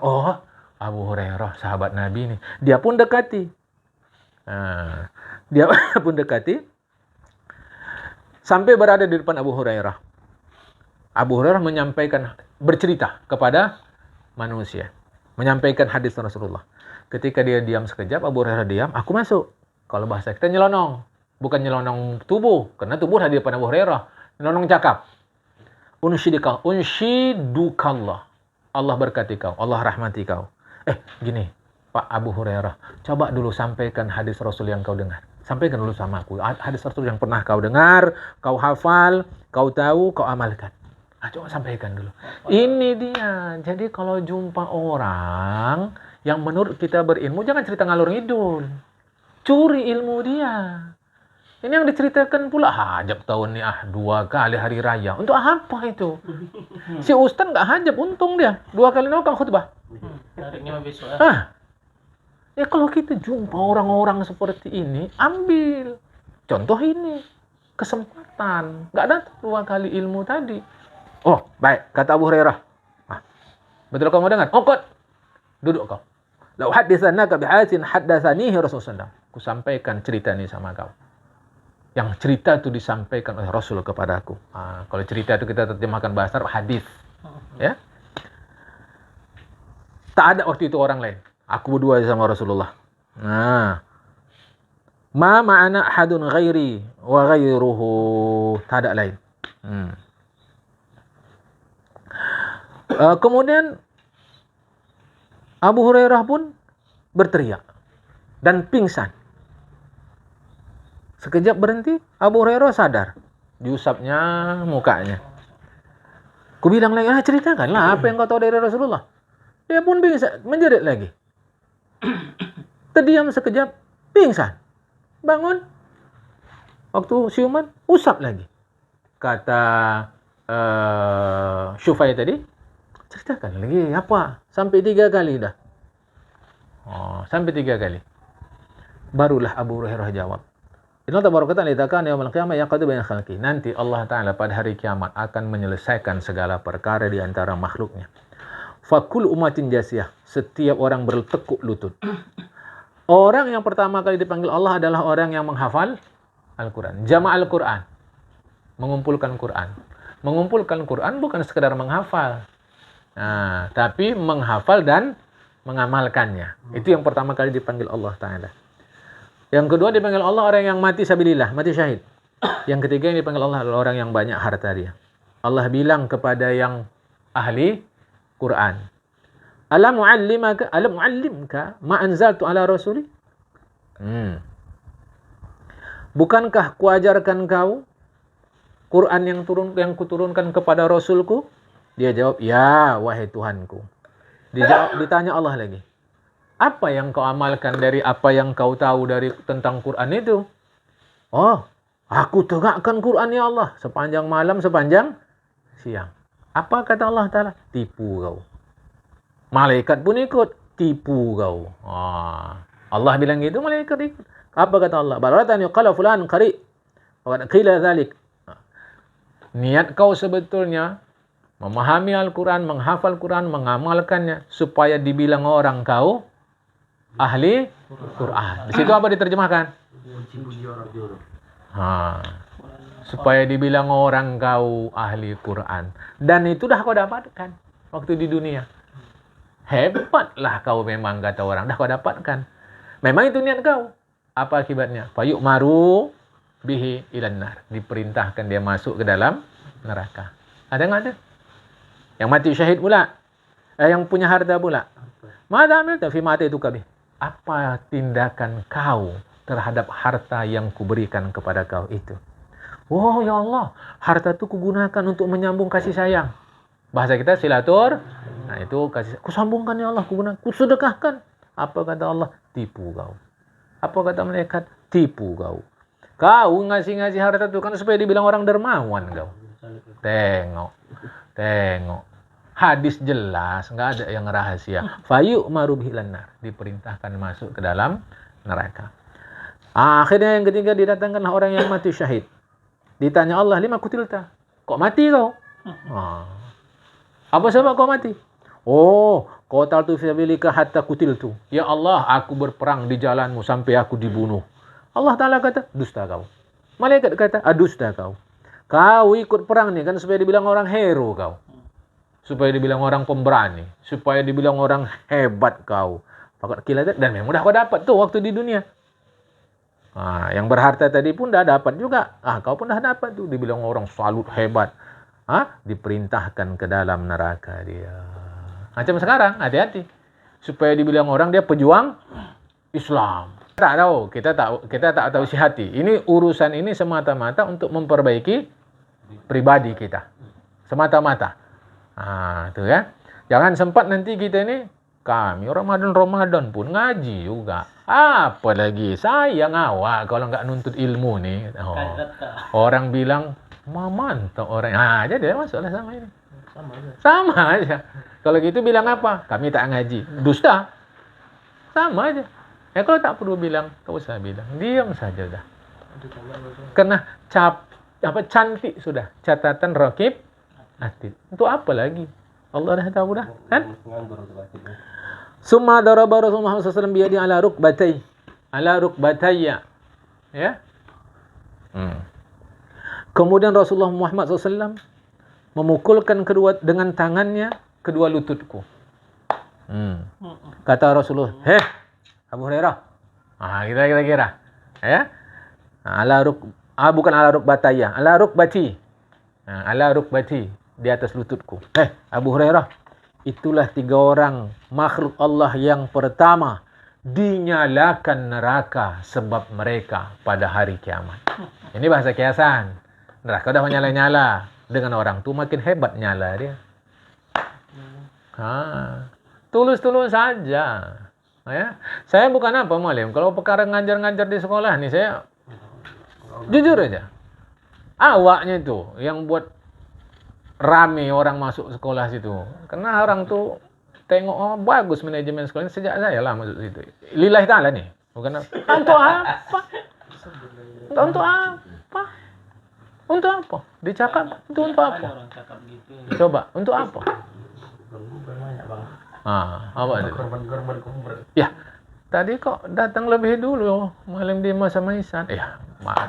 Abu Hurairah, sahabat Nabi ini. Dia pun dekati. Sampai berada di depan Abu Hurairah. Abu Hurairah bercerita kepada manusia. Menyampaikan hadis Rasulullah. Ketika dia diam sekejap, Abu Hurairah diam, aku masuk. Kalau bahasa kita nyelonong. Bukan nyelonong tubuh. Karena tubuh ada di depan Abu Hurairah. Nyelonong cakap. Unshidukallah. Allah berkati kau. Allah rahmati kau. Gini, Pak Abu Hurairah, coba dulu sampaikan hadis Rasul yang kau dengar. Sampaikan dulu sama aku. Hadis Rasul yang pernah kau dengar, kau hafal, kau tahu, kau amalkan. Coba sampaikan dulu. Ini dia. Jadi kalau jumpa orang yang menurut kita berilmu, jangan cerita ngalur ngidul. Curi ilmu dia. Ini yang diceritakan pula, hajab tahun ni 2 kali hari raya. Untuk apa itu? Si Ustaz nggak hajab, untung dia. 2 kali nokang khutbah. Tariknya besok ya. Kalau kita jumpa orang-orang seperti ini, ambil. Contoh ini, kesempatan. Nggak datang 2 kali ilmu tadi. Baik, kata Abu Hurairah. Betul kamu dengar? Kot. Duduk kau. Lau hadithannaka bihasin haddatsanihi Rasulullah. Ku sampaikan cerita ini sama kau. Yang cerita itu disampaikan oleh Rasul kepadaku. Kalau cerita itu kita terjemahkan bahasa hadis. Ya. Tak ada waktu itu orang lain. Aku berdua sama Rasulullah. Nah. Ma ma'ana ahadun ghairi wa ghairuhu. Tak ada lain. Kemudian Abu Hurairah pun berteriak dan pingsan. Sekejap berhenti, Abu Hurairah sadar. Diusapnya mukanya. Ku bilang lagi, ceritakanlah apa yang kau tahu dari Rasulullah. Dia pun pingsan, menjerit lagi. Terdiam sekejap, pingsan. Bangun. Waktu siuman, usap lagi. Kata Syufai tadi, ceritakan lagi apa? Sampai 3 kali dah. Sampai 3 kali. Barulah Abu Hurairah jawab. Inna tabarakatan litakan yaumil qiyamah yaqadu baina khalqi. Nanti Allah Ta'ala pada hari kiamat akan menyelesaikan segala perkara di antara makhluknya. Fakul umatin jasiyah. Setiap orang bertekuk lutut. Orang yang pertama kali dipanggil Allah adalah orang yang menghafal Al-Quran. Jama' Al-Quran. Mengumpulkan Quran. Mengumpulkan Quran bukan sekadar menghafal. Tapi menghafal dan mengamalkannya. Itu yang pertama kali dipanggil Allah Ta'ala. Yang kedua dipanggil Allah orang yang mati sabilillah, mati syahid. Yang ketiga yang dipanggil Allah adalah orang yang banyak harta dia. Allah bilang kepada yang ahli Quran, Alam mu'allimka ma anzaltu ala rasuli? Bukankah kuajarkan kau Quran yang kuturunkan kepada Rasulku? Dia jawab, ya wahai Tuhanku. Ditanya Allah lagi, apa yang kau amalkan dari apa yang kau tahu tentang Quran itu? Aku tegakkan Quran ya Allah sepanjang malam, sepanjang siang. Apa kata Allah Ta'ala? Tipu kau. Malaikat pun ikut, tipu kau. Allah bilang gitu, malaikat ikut. Apa kata Allah? Baratan yuqala fulan qari. Wa qila dzalik. Niat kau sebetulnya memahami Al-Quran, menghafal Quran, mengamalkannya supaya dibilang orang kau ahli Quran. Di situ apa diterjemahkan? Supaya dibilang orang kau ahli Quran. Dan itu dah kau dapatkan waktu di dunia. Hebatlah kau memang, kata orang. Dah kau dapatkan. Memang itu niat kau. Apa akibatnya? Fayuk maru bihi ilan nar. Diperintahkan dia masuk ke dalam neraka. Ada nggak ada? Yang mati syahid pula. Yang punya harta pula. Mada amil fi mata itu kabih. Apa tindakan kau terhadap harta yang kuberikan kepada kau itu? Oh ya Allah, harta itu kugunakan untuk menyambung kasih sayang. Bahasa kita silatur. Nah itu kasih. Kusambungkan ya Allah, kusedekahkan. Apa kata Allah? Tipu kau. Apa kata malaikat? Tipu kau. Kau ngasih harta itu kan supaya dibilang orang dermawan kau. Tengok. Hadis jelas, nggak ada yang rahasia. Fayuk marubhi lannar, diperintahkan masuk ke dalam neraka. Akhirnya yang ketiga didatangkanlah orang yang mati syahid. Ditanya Allah, lima kutilta. Kok mati kau? Apa sebab kau mati? Qataltu fi sabilika hatta kutiltu. Ya Allah, aku berperang di jalanmu sampai aku dibunuh. Allah Ta'ala kata, dusta kau. Malaikat kata, dusta kau. Kau ikut perang nih kan supaya dibilang orang hero kau. Supaya dibilang orang pemberani, supaya dibilang orang hebat kau. Fakat kilat dan memang dah kau dapat tuh waktu di dunia. Yang berharta tadi pun dah dapat juga. Kau pun dah dapat tuh dibilang orang salut hebat. Diperintahkan ke dalam neraka dia. Macam sekarang, hati-hati. Supaya dibilang orang dia pejuang Islam. Kita tak tahu isi hati. Ini urusan ini semata-mata untuk memperbaiki pribadi kita. Semata-mata. Tuh ya. Jangan sempat nanti kita ini, kami Ramadan pun ngaji juga. Apalagi saya ngawak kalau nggak nuntut ilmu nih. Orang bilang, mantap orang. Jadi masuklah sama ini. Sama aja. Kalau gitu bilang apa? Kami tak ngaji. Dusta. Sama aja. Kalau tak perlu bilang, tak usah bilang. Diam saja dah. Karena cantik sudah. Catatan rakib atid. Untuk apa lagi? Allah dah tahu dah, kan? Summa daraba Rasulullah SAW biyadi ala rukbatayya. Ya. Kemudian Rasulullah Muhammad SAW memukulkan dengan tangannya kedua lututku. Kata Rasulullah, Abu Hurairah. Kira-kira. Ya. Bukan ala rukbatayya, ala rukbati. Ala rukbati, di atas lututku. Abu Hurairah, itulah 3 orang makhluk Allah yang pertama dinyalakan neraka sebab mereka pada hari kiamat. Ini bahasa kiasan. Neraka udah menyala-nyala. Dengan orang tu makin hebat nyala dia. Tulus-tulus saja. Ya. Saya bukan apa Malim. Kalau perkara ngajar-ngajar di sekolah nih, saya jujur aja. Awaknya itu yang buat rame orang masuk sekolah situ. Karena orang tuh tengok, bagus manajemen sekolah ini, sejak saya lah masuk situ. Lillahi ta'ala nih. Bukan untuk apa? Untuk apa? Untuk apa? Dicakap itu untuk apa? Orang cakap gitu. Coba, untuk apa? Banyak bang. Apa itu? Korban kubur. Ya, tadi kok datang lebih dulu Malim Dimas sama Ihsan.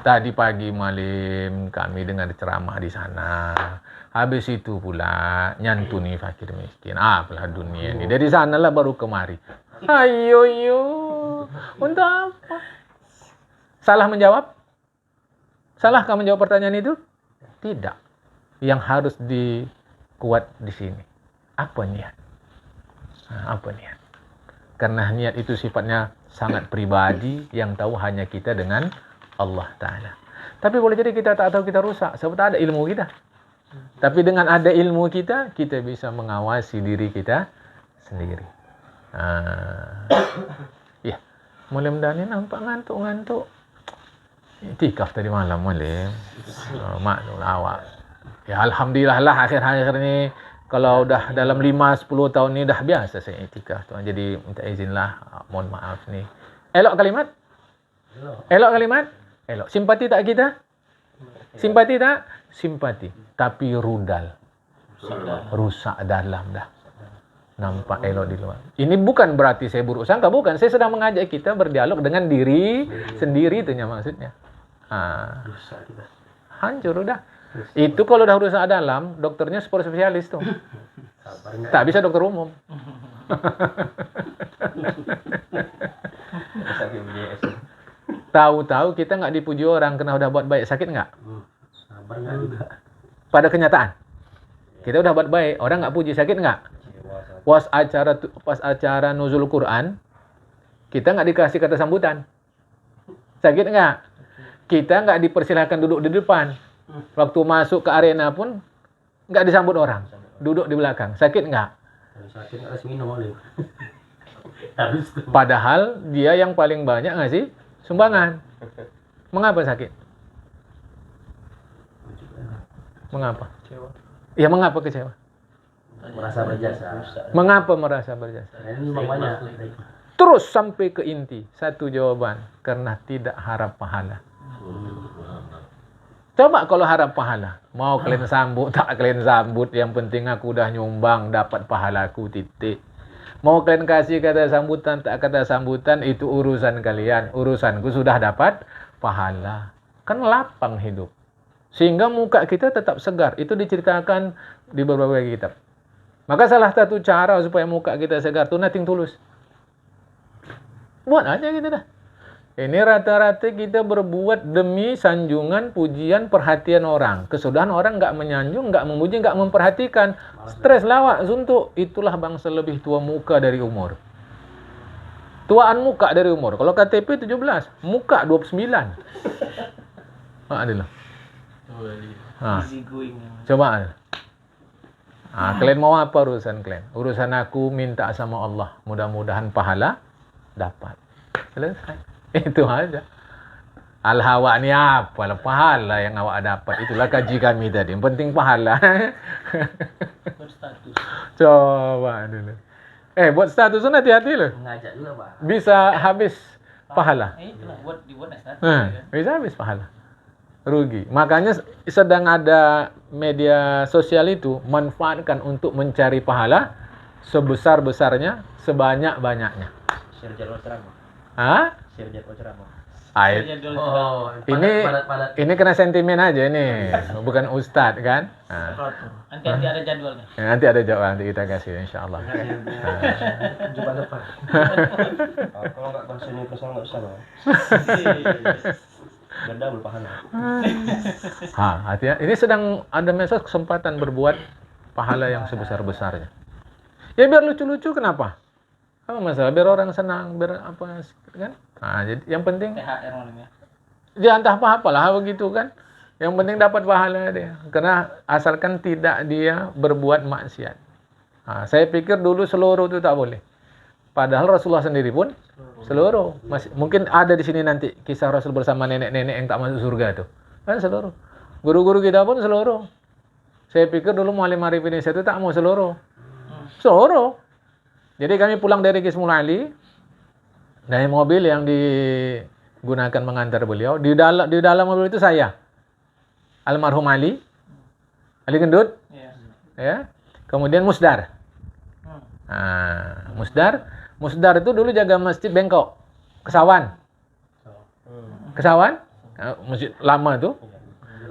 Tadi pagi Malim kami dengar ceramah di sana. Habis itu pula nyantuni fakir miskin. Apalah dunia ini. Dari sanalah baru kemari. Ayo. Untuk apa? Salah menjawab? Salahkah menjawab pertanyaan itu? Tidak. Yang harus dikuat di sini. Apa niat? Apa niat? Karena niat itu sifatnya sangat pribadi, yang tahu hanya kita dengan Allah Ta'ala. Tapi boleh jadi kita tak tahu, kita rusak sebab tak ada ilmu kita. Tapi dengan ada ilmu kita, kita bisa mengawasi diri kita sendiri. Ya, mudah-mudahan nampak ngantuk-ngantuk. Itikaf tadi malam Malim. Maklum awak. Ya alhamdulillah lah akhir-akhir ni kalau dah dalam 5-10 tahun ni dah biasa saya itikaf tuan. Jadi minta izinlah, mohon maaf ni. Elok kalimat? Elok kalimat? Elok. Simpati tak kita? Simpati tak? Simpati. Tapi rudal. Rusak dalam dah. Nampak elok di luar. Ini bukan berarti saya buruk sangka, bukan. Saya sedang mengajak kita berdialog dengan diri sendiri, itunya maksudnya. Hancur udah. Itu kalau udah rusak dalam, dokternya spesialis tuh. Tak bisa dokter umum. Tahu-tahu kita nggak dipuji orang karena udah buat baik, sakit nggak? Sabar nggak juga. Pada kenyataan, kita udah buat baik, orang nggak puji, sakit nggak? Pas acara nuzul Quran, kita nggak dikasih kata sambutan, sakit nggak? Kita nggak dipersilahkan duduk di depan. Waktu masuk ke arena pun nggak disambut orang, duduk di belakang, sakit nggak? Sakit nggak kasih minum oleh. Padahal dia yang paling banyak ngasih sumbangan. Mengapa sakit? Mengapa? Kecewa. Ya mengapa kecewa? Merasa berjasa. Mengapa merasa berjasa? Ini banyak. Terus sampai ke inti, satu jawaban, karena tidak harap pahala. Coba kalau harap pahala, mau kalian sambut, tak kalian sambut, yang penting aku udah nyumbang, dapat pahalaku, titik. Mau kalian kasih kata sambutan, tak kata sambutan, itu urusan kalian. Urusanku sudah dapat pahala. Kan lapang hidup. Sehingga muka kita tetap segar. Itu diceritakan di beberapa kitab. Maka salah satu cara supaya muka kita segar itu nothing tulus. Buat aja gitu dah. Ini rata-rata kita berbuat demi sanjungan, pujian, perhatian orang. Kesudahan orang nggak menyanjung, nggak memuji, nggak memperhatikan. Stres, lawak, suntuk. Itulah bangsa lebih tua muka dari umur. Tuaan muka dari umur. Kalau KTP 17, muka 29. Adalah. Easy going. Coba. Kalian mau apa urusan kalian? Urusan aku minta sama Allah. Mudah-mudahan pahala dapat. Selesai. Itu aja. Al-hawa ni apa? Pahala yang awak dapat. Itulah kaji kami tadi. Yang penting pahala. Berstatus. Coba dulu. Buat status tu hati-hati loh. Mengajak juga, Pak. Bisa habis pahala. Itulah dibuat status. Bisa habis pahala. Rugi. Makanya sedang ada media sosial itu manfaatkan untuk mencari pahala sebesar-besarnya, sebanyak-banyaknya. Share jadwal ceramah. Hah? Share jadwal ceramah. Jadwal Oh, Ini padat. ini kena sentimen aja nih, bukan ustadz kan? Nah, nanti ada jadwalnya. nanti ada jawab nanti kita kasih insya Allah. Jumpa depan. Kalau nggak konsen universal nggak usah loh. Ganda berpahala. Hati-hati. Ini sedang ada masa kesempatan berbuat pahala yang sebesar-besarnya. Ya biar lucu-lucu kenapa? Apa masalah? Biar orang senang, biar apa kan? Nah, jadi yang penting THR malam ya. dia entah apa-apalah begitu kan. Yang penting dapat pahala dia. Karena asalkan tidak dia berbuat maksiat. Nah, saya pikir dulu seluruh itu tak boleh. Padahal Rasulullah sendiri pun seluruh. Mungkin ada di sini nanti kisah Rasul bersama nenek-nenek yang tak masuk surga tuh. Kan seluruh. Guru-guru kita pun seluruh. Saya pikir dulu Muallim Arifin Indonesia itu tak mau seluruh. Seluruh. Jadi kami pulang dari Kismul Ali, naik mobil yang digunakan mengantar beliau. Di dalam mobil itu saya, almarhum Ali Gendut, ya. Kemudian Musdar. Nah, Musdar itu dulu jaga masjid Bengkok, Kesawan, masjid lama tuh.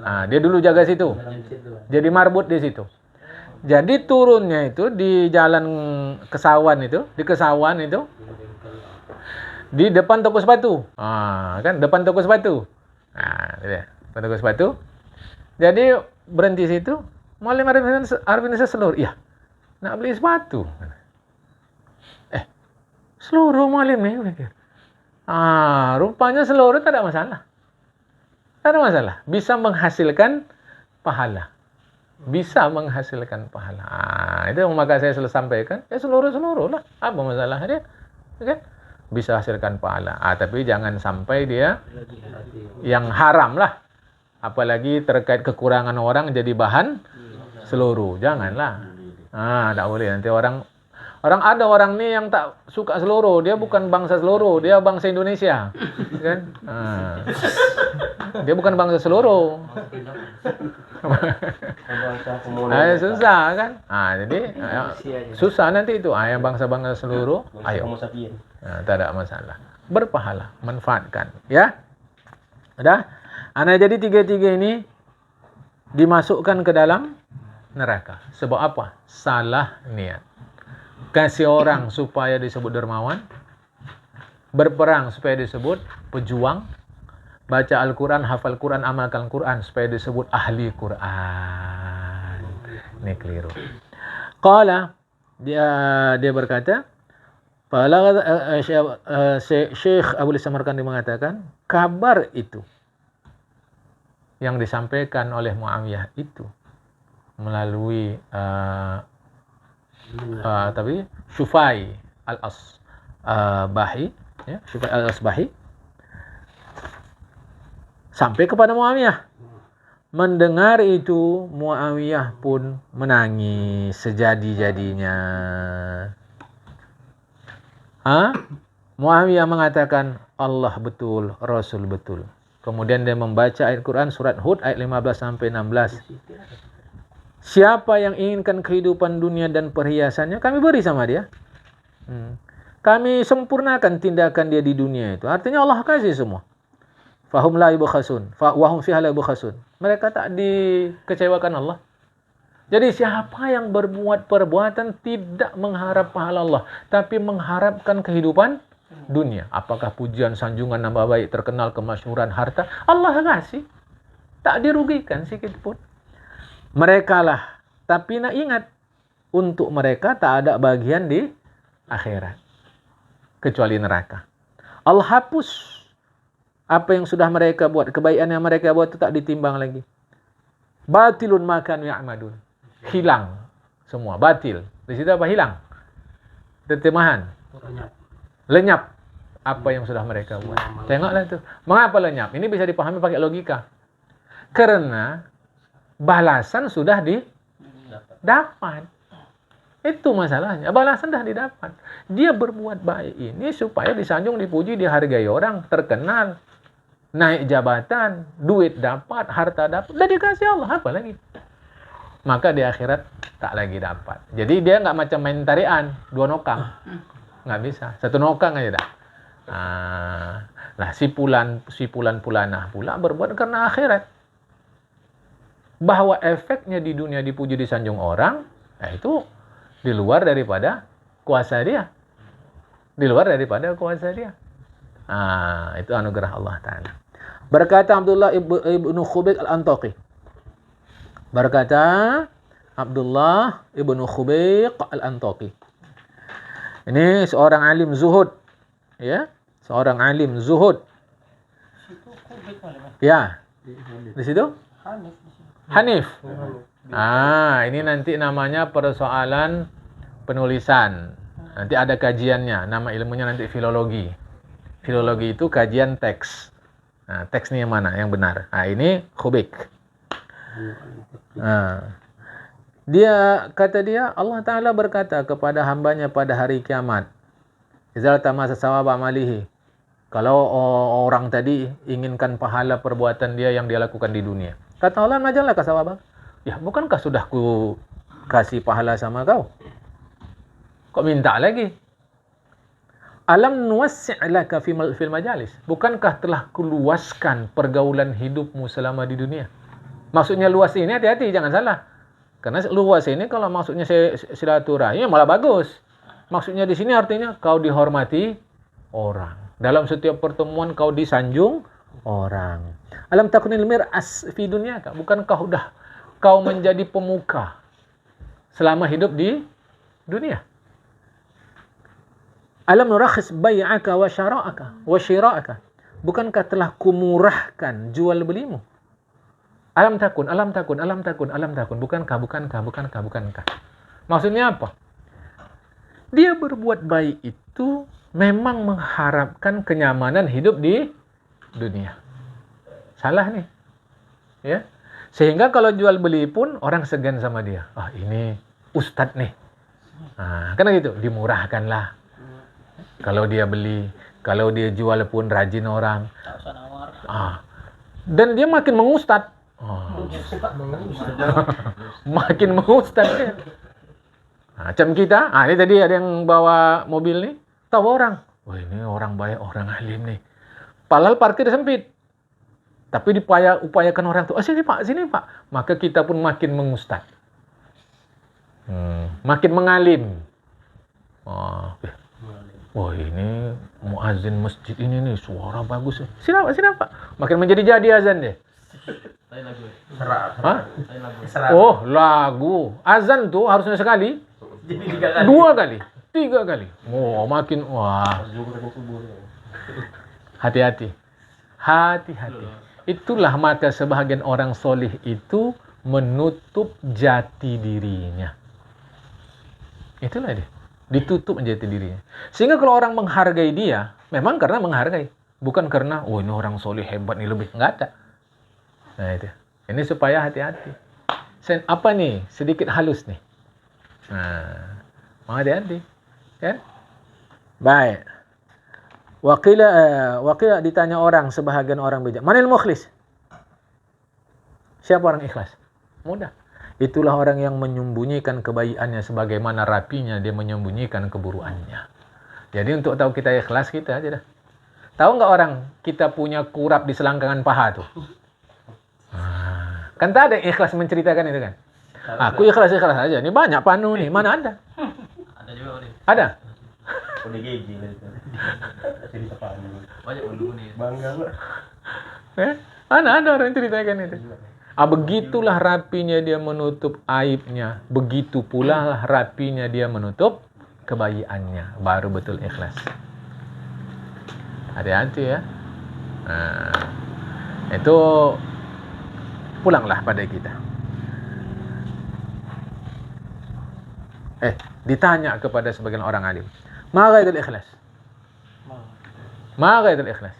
Nah, dia dulu jaga situ, jadi marbut di situ. Jadi turunnya itu di jalan Kesawan itu, di depan toko sepatu. Kan depan toko sepatu. Nah, depan toko sepatu. Jadi berhenti situ, Muallim Arifin Indonesia seluruh. Iya, nak beli sepatu. Seluruh Muallim nih, pikir. Rupanya seluruh tak ada masalah. Tak ada masalah. Bisa menghasilkan pahala. Itu yang maka saya selalu sampaikan. Ya seluruh lah. Apa masalah dia? Okay? Bisa hasilkan pahala. Tapi jangan sampai dia yang haram lah. Apalagi terkait kekurangan orang jadi bahan seluruh. Janganlah. Tak boleh. Nanti orang ada orang nih yang tak suka seluruh. Dia bukan bangsa seluruh. Dia bangsa Indonesia. Kan? Dia bukan bangsa seluruh. Susah kan? Jadi susah nanti itu. Yang bangsa-bangsa seluruh, ayo. Tak ada masalah. Berpahala, manfaatkan, ya. Udah? Jadi tiga-tiga ini dimasukkan ke dalam neraka. Sebab apa? Salah niat. Kasih orang supaya disebut dermawan, berperang supaya disebut pejuang, baca Al-Quran, hafal Quran, amalkan Quran supaya disebut ahli Quran. Ini keliru. Qala, dia berkata, Syekh Abu Samarkandi mengatakan, kabar itu yang disampaikan oleh Muawiyah itu melalui Syufai al-Asbahi, ya, Syufai al-Asbahi sampai kepada Muawiyah. Mendengar itu Muawiyah pun menangis sejadi-jadinya. Muawiyah mengatakan Allah betul, Rasul betul. Kemudian dia membaca ayat Quran surat Hud ayat 15 sampai 16. Siapa yang inginkan kehidupan dunia dan perhiasannya, kami beri sama dia. Kami sempurnakan tindakan dia di dunia itu. Artinya Allah kasih semua. Fahum la yubkhasun, wahum fiha la yubkhasun. Mereka tak dikecewakan Allah. Jadi siapa yang berbuat perbuatan tidak mengharap pahala Allah, tapi mengharapkan kehidupan dunia. Apakah pujian, sanjungan, nama baik, terkenal, kemasyhuran, harta, Allah kasih. Tak dirugikan sedikit pun. Mereka lah, tapi nak ingat, untuk mereka tak ada bagian di akhirat kecuali neraka. Allah hapus apa yang sudah mereka buat, kebaikan yang mereka buat itu tak ditimbang lagi. Batilun ma kanu ya'madun. Hilang semua, batil. Di situ apa? Hilang. Terjemahan. Lenyap apa yang sudah mereka buat. Tengoklah itu. Mengapa lenyap? Ini bisa dipahami pakai logika. Karena balasan sudah didapat. Itu masalahnya. Balasan sudah didapat. Dia berbuat baik ini supaya disanjung, dipuji, dihargai orang, terkenal, naik jabatan, duit dapat, harta dapat, udah dikasih Allah, apa lagi? Maka di akhirat tak lagi dapat. Jadi dia nggak macam main tarian, 2 nokang. Nggak bisa. 1 nokang aja dah. Nah, si pulanah pula berbuat karena akhirat. Bahwa efeknya di dunia dipuji disanjung orang, itu di luar daripada kuasa dia. Di luar daripada kuasa dia. Itu anugerah Allah Ta'ala. Berkata Abdullah ibnu Khubayq al-Antaqi. Berkata Abdullah ibnu Khubayq al-Antaqi. Ini seorang alim zuhud. Ya, seorang alim zuhud. Situ Kubik malah. Ya. Di situ? Hanif. Hanif. Ini nanti namanya persoalan penulisan. Nanti ada kajiannya. Nama ilmunya nanti filologi. Filologi itu kajian teks. Nah, teks ini yang mana? Yang benar. Ini Khubik. Kata dia, Allah Ta'ala berkata kepada hambanya pada hari kiamat. Izal tamasa sawaba amalihi. Kalau orang tadi inginkan pahala perbuatan dia yang dia lakukan di dunia. Kata Allah, majalah kasawabak. Ya, bukankah sudah ku kasih pahala sama kau? Kok minta lagi? Alam nuwassi' laka fil majalis. Bukankah telah kuluaskan pergaulan hidupmu selama di dunia? Maksudnya luas ini hati-hati, jangan salah. Karena luas ini kalau maksudnya silaturahmi malah bagus. Maksudnya di sini artinya kau dihormati orang. Dalam setiap pertemuan kau disanjung orang. Alam takunil mir'as fi dunyaka. Bukankah udah kau menjadi pemuka selama hidup di dunia? Alam nurakhis bai'aka wa syira'aka. Bukankah telah kumurahkan jual belimu? Alam takun. Bukankah. Maksudnya apa? Dia berbuat baik itu memang mengharapkan kenyamanan hidup di dunia. Salah nih. Ya. Sehingga kalau jual beli pun orang segan sama dia. Ini ustadz nih. Karena gitu, dimurahkanlah. Kalau dia beli, kalau dia jual pun rajin orang. Tak usah nawar. Dan dia makin mengustad. Makin mengustad dia. Macam kita, ini tadi ada yang bawa mobil nih, tahu orang. Wah, ini orang baik, orang alim nih. Padahal parkir sempit. Tapi upayakan orang tuh, sini pak. Maka kita pun makin mengustad. Makin mengalim. Wah, ini muazin masjid ini nih, suara bagus. Sini pak. Makin menjadi azan deh. Lagu. Azan tuh harusnya sekali. Jadi 2 kali. 3 kali. Makin. Hati-hati. Itulah maka sebahagian orang solih itu menutup jati dirinya. Itulah dia. Ditutup jati dirinya. Sehingga kalau orang menghargai dia, memang karena menghargai. Bukan karena, ini orang solih hebat nih lebih. Enggak ada. Nah itu. Ini supaya hati-hati. Apa nih? Sedikit halus nih. Hati-hati. Kan? Baik. Wakila ditanya orang, sebahagian orang bijak. Manil mukhlis? Siapa orang ikhlas? Mudah. Itulah orang yang menyembunyikan kebaikannya sebagaimana rapinya dia menyembunyikan keburukannya. Jadi untuk tahu kita ikhlas, kita aja dah. Tahu nggak orang kita punya kurap di selangkangan paha tuh? Kan tak ada ikhlas menceritakan itu kan? Aku ikhlas aja. Ini banyak panu nih. Mana ada? Ada juga Odi. Ada? Udah gigi gitu. Cerita panu. Banyak dulu nih. Bangga lo. Mana ada orang ceritakan itu? Begitulah rapinya dia menutup aibnya. Begitu pula rapinya dia menutup kebaikannya. Baru betul ikhlas. Hati-hati ya. Itu pulanglah pada kita. Ditanya kepada sebagian orang alim. Ma ghaitul ikhlas? Ma ghaitul ikhlas?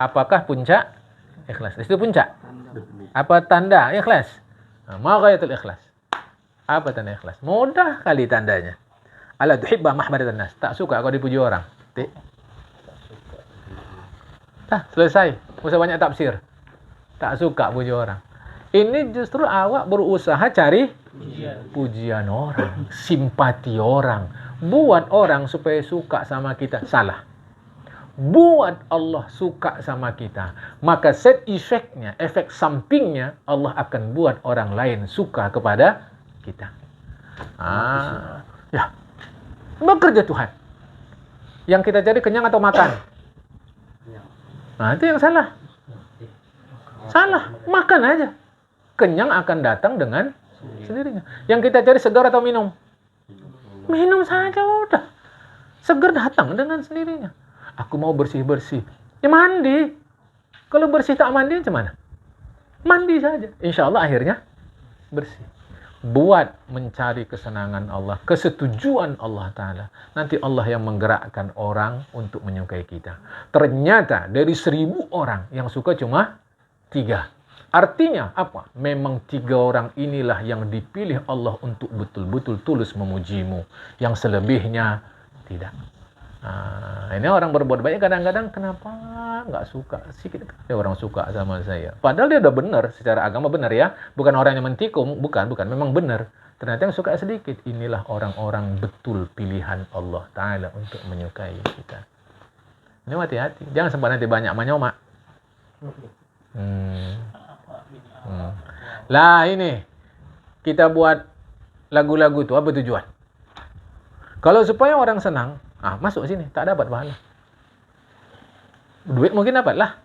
Apakah puncak ikhlas? Itu puncak. Apa tanda ikhlas? Ma ghayatul ikhlas? Apa tanda ikhlas? Mudah kali tandanya. Ala tuhibba mahmadatan nas. Tak suka kau dipuji orang. Selesai. Usah banyak tafsir. Tak suka puji orang. Ini justru awak berusaha cari pujian orang, simpati orang, buat orang supaya suka sama kita. Salah. buat Allah suka sama kita, maka side effect-nya, efek sampingnya, Allah akan buat orang lain suka kepada kita. Ya, bekerja Tuhan. Yang kita cari kenyang atau makan? Nah, itu yang salah. Salah, makan aja. Kenyang akan datang dengan sendirinya. Yang kita cari segar atau minum? Minum saja udah. Segar datang dengan sendirinya. Aku mau bersih-bersih. Ya mandi. Kalau bersih tak mandi macam mana? Mandi saja. Insya Allah akhirnya bersih. Buat mencari kesenangan Allah, kesetujuan Allah Ta'ala. Nanti Allah yang menggerakkan orang untuk menyukai kita. Ternyata dari 1000 orang yang suka cuma 3. Artinya apa? Memang 3 orang inilah yang dipilih Allah untuk betul-betul tulus memujimu. Yang selebihnya tidak. Ini orang berbuat baik kadang-kadang kenapa nggak suka? Sedikit orang suka sama saya. Padahal dia udah benar, secara agama benar ya. Bukan orang yang mentikung, bukan. Memang benar. Ternyata yang suka sedikit. Inilah orang-orang betul pilihan Allah Ta'ala untuk menyukai kita. Ini hati-hati. Jangan sampai nanti banyak manyoma. Lah ini kita buat lagu-lagu itu apa tujuan? Kalau supaya orang senang, masuk sini, tak dapat pahala. Duit mungkin dapat lah,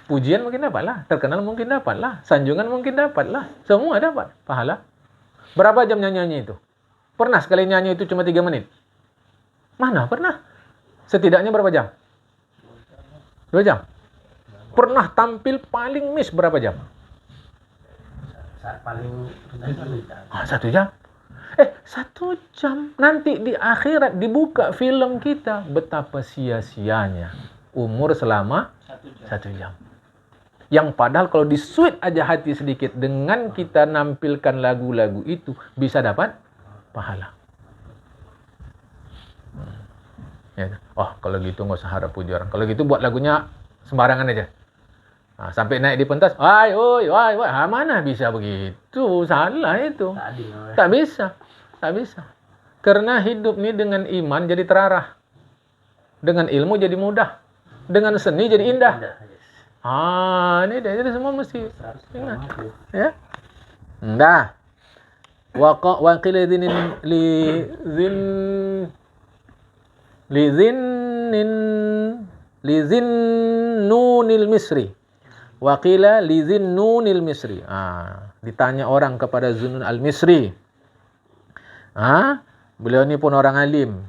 pujian mungkin dapat lah, terkenal mungkin dapat lah, sanjungan mungkin dapat lah, semua dapat pahala. Berapa jam nyanyi itu? Pernah sekali nyanyi itu cuma 3 menit? Mana pernah? Setidaknya berapa jam? 2 jam. Pernah tampil paling miss berapa jam? Paling 1 jam. 1 jam. Nanti di akhirat dibuka film kita. Betapa sia-sianya umur selama 1 jam. Yang padahal kalau disuit aja hati sedikit dengan kita nampilkan lagu-lagu itu, bisa dapat pahala. Kalau gitu nggak usah harap puji orang. Kalau gitu buat lagunya sembarangan aja. Sampai naik di pentas, wah, mana bisa begitu? Salah itu. Tak bisa. Karena hidup ini dengan iman jadi terarah. Dengan ilmu jadi mudah. Dengan seni jadi indah. Ini dia. Jadi semua mesti ingat. Ya. Dah. Wa qila li zinnunil misri. Waqila li zinnunil misri. Ditanya orang kepada Zunnun al-Misri. Beliau ini pun orang alim.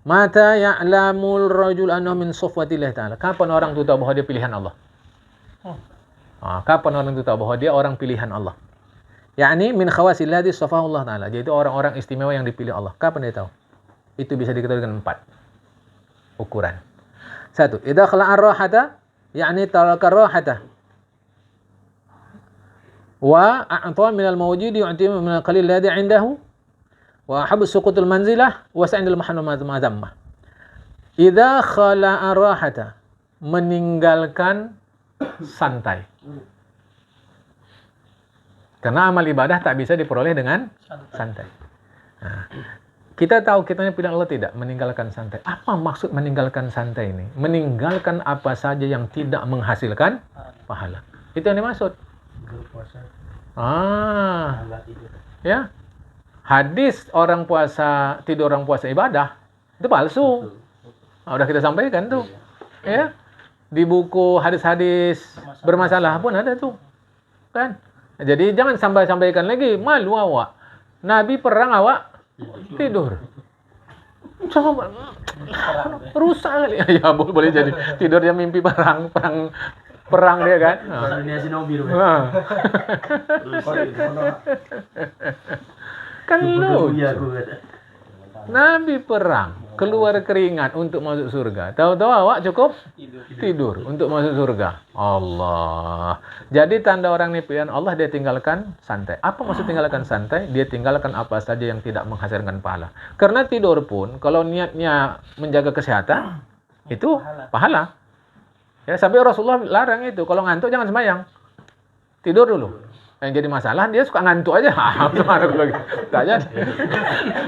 Mata ya'lamul rajul annahu min safwatillah ta'ala. Kapan orang itu tahu bahwa dia pilihan Allah? Kapan orang itu tahu bahwa dia orang pilihan Allah? Yakni min khawasillah safahu Allah ta'ala. Jadi orang-orang istimewa yang dipilih Allah. Kapan dia tahu? Itu bisa diketahui dengan 4 ukuran. 1. Idza khala'a ar-rahata, yakni taraka ar-rahata. Wa a'ta min al-mawjudi yu'ti min al-qalil ladhi 'indahu. Wa habs suqutul manzilah wa sa'indul mahnu madhammah. Idza khala'a ar-rahata, meninggalkan santai. Karena amal ibadah tak bisa diperoleh dengan santai. Kita tahu kita ini pilihan Allah tidak meninggalkan santai. Apa maksud meninggalkan santai ini? Meninggalkan apa saja yang tidak menghasilkan pahala. Itu yang dimaksud. Ya. Hadis orang puasa tidur orang puasa ibadah itu palsu. Udah kita sampaikan tuh. Ya. Di buku hadis-hadis bermasalah pun ada tuh. Kan? Jadi jangan sampaikan lagi, malu awak. Nabi perang awak tidur. Coba rusak kali. Ya boleh jadi tidur dia mimpi perang dia kan. Kan lucu. Nabi perang, keluar keringat untuk masuk surga. Tahu-tahu awak cukup tidur untuk masuk surga. Allah. Jadi tanda orang ini pilihan Allah, dia tinggalkan santai. Apa maksud tinggalkan santai? Dia tinggalkan apa saja yang tidak menghasilkan pahala. Karena tidur pun kalau niatnya menjaga kesehatan itu pahala. Ya, sampai Rasulullah larang itu. Kalau ngantuk jangan sembahyang. Tidur dulu. Yang jadi masalah dia suka ngantuk aja. Gimana kalau gitu? Tak jadi.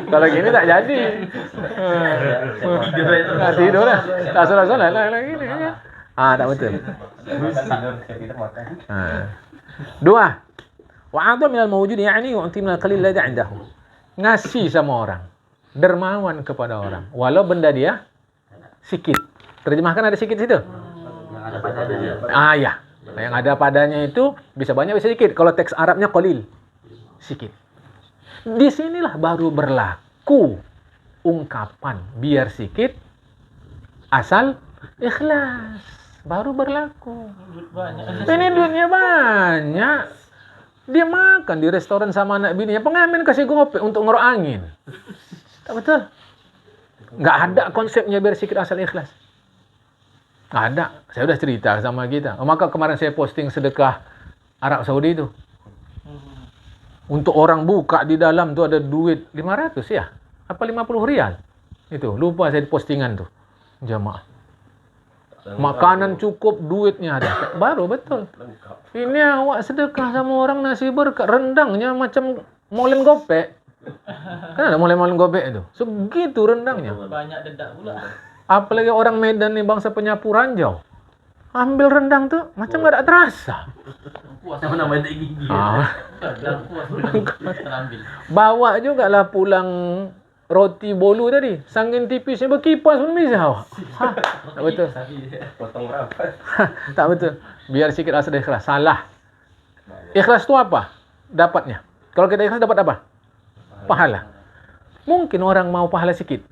Kalau gini tak jadi. Nggak tidur lah. Tak salah lah gini. Tak betul. Makan tidur, kita makan. 2. Wa'adha minal mawjud yani yu'ti minal qalil ladzi 'indahu. Ngasih sama orang. Dermawan kepada orang. Walau benda dia sikit. Terjemahkan ada sikit situ. Ada padanya. Ya. Yang ada padanya itu bisa banyak bisa sedikit. Kalau teks Arabnya qalil. Sikit. Disinilah baru berlaku ungkapan biar sikit asal ikhlas. Baru berlaku. Ini duitnya banyak. Dia makan di restoran sama anak bininya. Pengamen kasih gope untuk ngerok angin. Tak betul. Nggak ada konsepnya biar sikit asal ikhlas. Nggak ada. Saya udah cerita sama kita. Maka kemarin saya posting sedekah Arab Saudi itu. Untuk orang buka di dalam tuh ada duit 500 ya? Apa 50 rial? Itu. Lupa saya di postingan tuh. Jamaah. Makanan cukup, duitnya ada. Baru betul. Ini awak sedekah sama orang nasi berkat. Rendangnya macam molen gopek. Kan ada molen-molen gopek itu. Segitu rendangnya. Banyak dedak pula. Apalagi orang Medan nih bangsa penyapu ranjau. Ambil rendang tuh macam nggak ada terasa. Puas Sama namanya tak gigi. Dan puas terambil. Bawa juga lah pulang roti bolu tadi. Sangkin tipisnya berkipas pun bisa awak. Tak betul. Potong rapat. Tak betul. Biar sikit rasa ikhlas. Salah. Ikhlas itu apa? Dapatnya. Kalau kita ikhlas dapat apa? Pahala. Mungkin orang mau pahala sikit.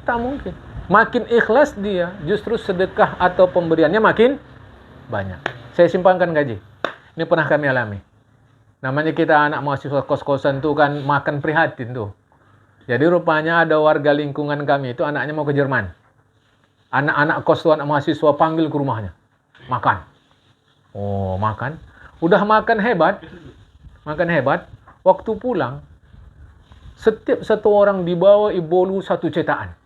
Tak mungkin. Makin ikhlas dia, justru sedekah atau pemberiannya makin banyak. Saya simpankan gaji. Ini pernah kami alami. Namanya kita anak mahasiswa kos-kosan tuh kan makan prihatin tuh. Jadi rupanya ada warga lingkungan kami itu anaknya mau ke Jerman. Anak-anak kos tuh anak mahasiswa panggil ke rumahnya. Makan. Oh, makan. Udah makan hebat. Makan hebat. Waktu pulang, setiap satu orang dibawa ibolu satu cetakan.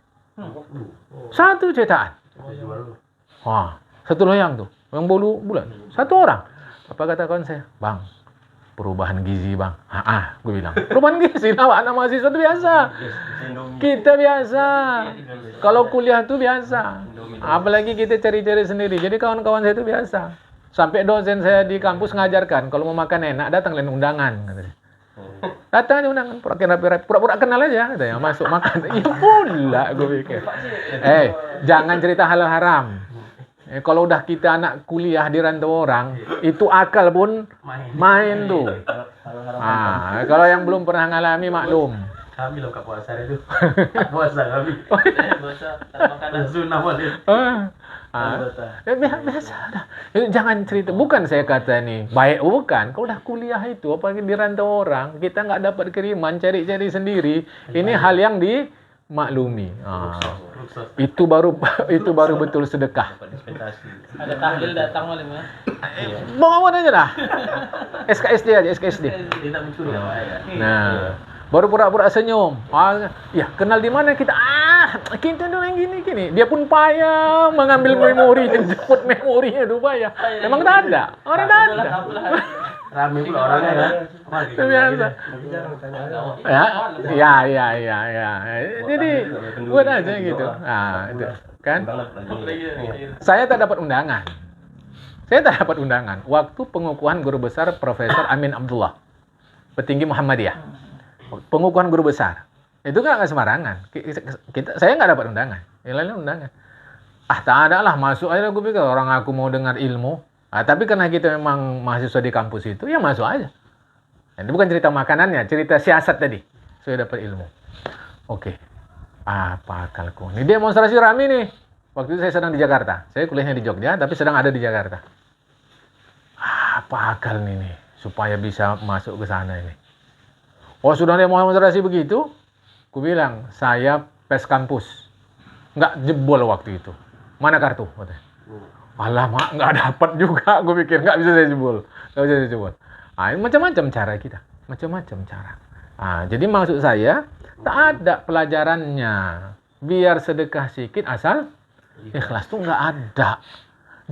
Satu cetakan. Wah, satu loyang tuh. Yang bolu bulan. Satu orang. Apa kata kawan saya? Bang, perubahan gizi bang. Gue bilang. Perubahan gizi lah, anak mahasiswa itu biasa. Kita biasa. Kalau kuliah itu biasa. Apalagi kita cari-cari sendiri. Jadi kawan-kawan saya itu biasa. Sampai dosen saya di kampus ngajarkan. Kalau mau makan enak, datang lain undangan. Katanya. Datang aja undangan, pura-pura kenal aja, katanya, masuk makan. Iya pula, gue pikir. Jangan cerita halal haram. Kalau udah kita anak kuliah di rantau orang, itu akal pun main tuh. Kalau yang belum pernah ngalami maklum. Kami loh kak puasa itu. Puasa kami. Puasa makanan Sunnah boleh. Biasa dah. Jangan cerita. Bukan saya kata nih baik bukan. Kalau udah kuliah itu apalagi di rantau orang, kita nggak dapat kiriman, cari-cari sendiri. Ini hal yang dimaklumi. Itu baru betul sedekah. ada tahlil datang malam ya. Bawa aja lah. SKSD aja, SKSD. Tidak betul ya. Nah, baru pura-pura senyum. Ya kenal di mana kita? Kita dulu yang gini. Dia pun payah mengambil memori, jemput memorinya tuh payah. Memang tak ada. Orang tak ada. Rame pula orangnya kan. Itu biasa. Ya. Jadi buat aja gitu. Itu kan. Saya tak dapat undangan. Waktu pengukuhan guru besar Profesor Amin Abdullah, petinggi Muhammadiyah. Pengukuhan guru besar. Itu kan nggak sembarangan. Saya nggak dapat undangan. Yang lainnya undangan. Tak ada lah. Masuk aja gue pikir orang aku mau dengar ilmu. Tapi karena kita memang mahasiswa di kampus itu, ya masuk aja. Itu bukan cerita makanannya, cerita siasat tadi. Saya dapat ilmu. Oke. Apa akalku? Ini demonstrasi rame nih. Waktu itu saya sedang di Jakarta. Saya kuliahnya di Jogja, tapi sedang ada di Jakarta. Apa akal nih supaya bisa masuk ke sana ini? Oh, sudah demonstrasi begitu? Ku bilang, saya pes kampus. Nggak jebol waktu itu. Mana kartu? Alamak, nggak dapat juga. Gue pikir, nggak bisa saya jebol. Macam-macam cara kita. Macam-macam cara. Jadi maksud saya, tak ada pelajarannya. Biar sedekah sikit, asal ikhlas tuh nggak ada.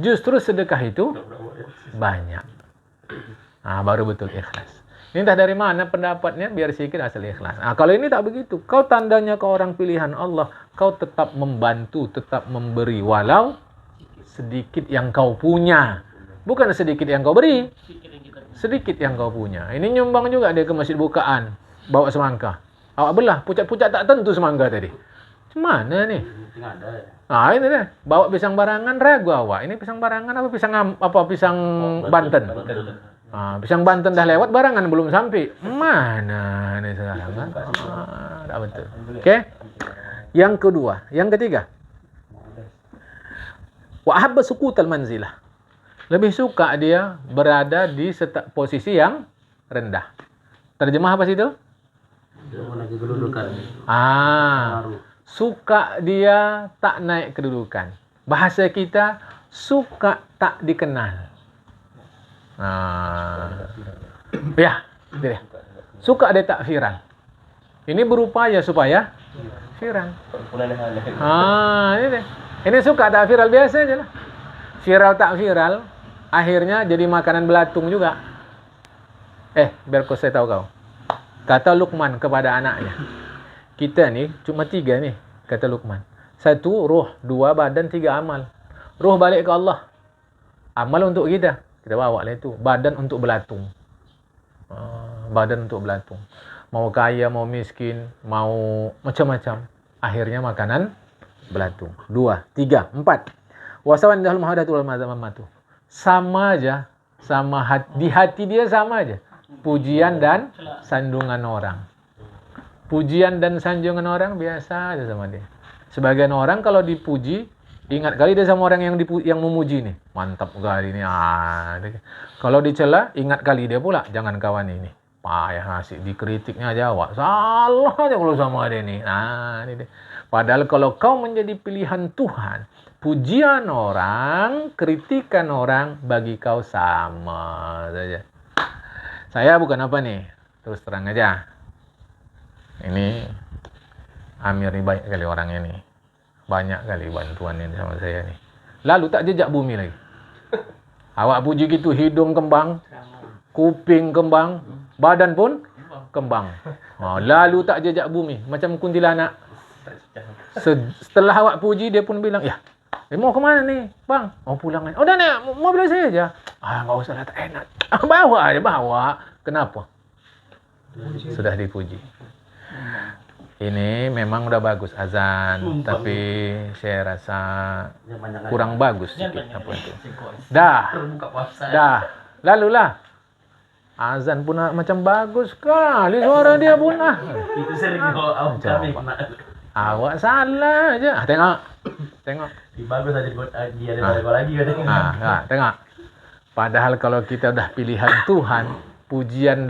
Justru sedekah itu banyak. Baru betul ikhlas. Ini entah dari mana pendapatnya, biar sikit asal ikhlas. Kalau ini tak begitu. Kau tandanya kau orang pilihan Allah. Kau tetap membantu, tetap memberi. Walau sedikit yang kau punya. Bukan sedikit yang kau beri. Sedikit yang kau punya. Ini nyumbang juga dia ke masjid bukaan. Bawa semangka. Awak belah. Pucat-pucat tak tentu semangka tadi. Mana nih? Ini deh. Bawa pisang barangan ragu awak. Ini pisang barangan apa pisang Banten? Pisang Banten dah lewat, barangan belum sampai. Mana nih sekarang kan? Tak betul. Oke. Yang kedua, yang ketiga. Wa ahabba sukutal manzilah. Lebih suka dia berada di posisi yang rendah. Terjemah apa sih itu? Suka dia tak naik kedudukan. Bahasa kita, suka tak dikenal. Suka dia tak viral. Ini berupaya supaya viral. Ini deh. Ini suka tak viral biasa aja lah. Viral tak viral, akhirnya jadi makanan belatung juga. Biar saya tahu kau. Kata Luqman kepada anaknya. Kita nih cuma 3 nih, kata Luqman. 1 ruh, 2 badan, 3 amal. Ruh balik ke Allah. Amal untuk kita bawa lah itu. Badan untuk belatung. Badan untuk belatung. Mau kaya, mau miskin, mau macam-macam. Akhirnya makanan belatung. 2, 3, 4. Wasawan dalam hadatul mazamatu. Sama aja, di hati dia sama aja. Pujian dan sandungan orang. Pujian dan sanjungan orang biasa aja sama dia. Sebagian orang kalau dipuji, ingat kali dia sama orang yang memuji nih. Mantap kali ini. Kalau dicela, ingat kali dia pula. Jangan kawan ini. Payah asik dikritiknya aja awak. Salah aja kalau sama dia nih. Ini dia. Padahal kalau kau menjadi pilihan Tuhan, pujian orang, kritikan orang bagi kau sama saja. Saya bukan apa nih, terus terang aja. Ini Amir ini baik kali orang ini. Banyak kali bantuan ini sama saya nih. Lalu tak jejak bumi lagi. Awak puji gitu, hidung kembang, kuping kembang, badan pun kembang. Lalu tak jejak bumi, macam kuntilanak. Setelah awak puji, dia pun bilang, mau kemana nih, bang? Mau pulang aja. Udah nih, mau bilang saya aja. Nggak usah lah, tak enak. Bawa aja, bawa. Kenapa? Sudah dipuji. Ini memang udah bagus azan, tapi saya rasa kurang bagus sedikit apa itu. Dah. Lalu lah. Azan pun macam bagus sekali suara dia pun Itu sering kami kena. Awak salah aja. Tengok. Bagus aja buat dia daripada kau lagi katanya. Tengok. Padahal kalau kita udah pilihan Tuhan, pujian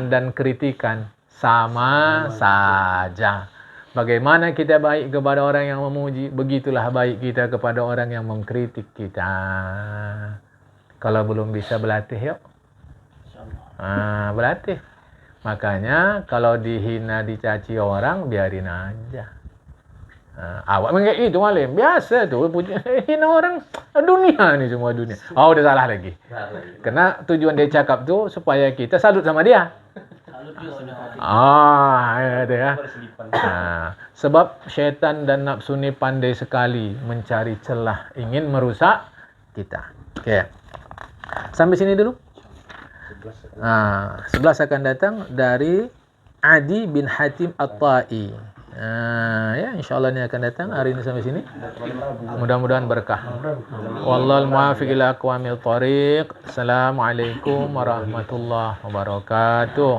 dan kritikan sama saja. Bagaimana kita baik kepada orang yang memuji, begitulah baik kita kepada orang yang mengkritik kita. Kalau belum bisa berlatih, yuk. Berlatih. Makanya kalau dihina, dicaci orang, biarin aja. Awak memang kayak gitu malam. Biasa tuh. Hina orang. Dunia ni semua dunia. Udah salah lagi. Karena tujuan dia cakap tuh supaya kita salut sama dia. Itu ya. Sebab syaitan dan nafsu ni pandai sekali mencari celah. Ingin merusak kita. Oke. Sampai sini dulu. 11 akan datang dari Adi bin Hatim At-Ta'i. InsyaAllah ini akan datang. Hari ini sampai sini. Mudah-mudahan berkah. Wallahul muwaffiq ila aqwamit thoriq. Assalamualaikum warahmatullahi wabarakatuh.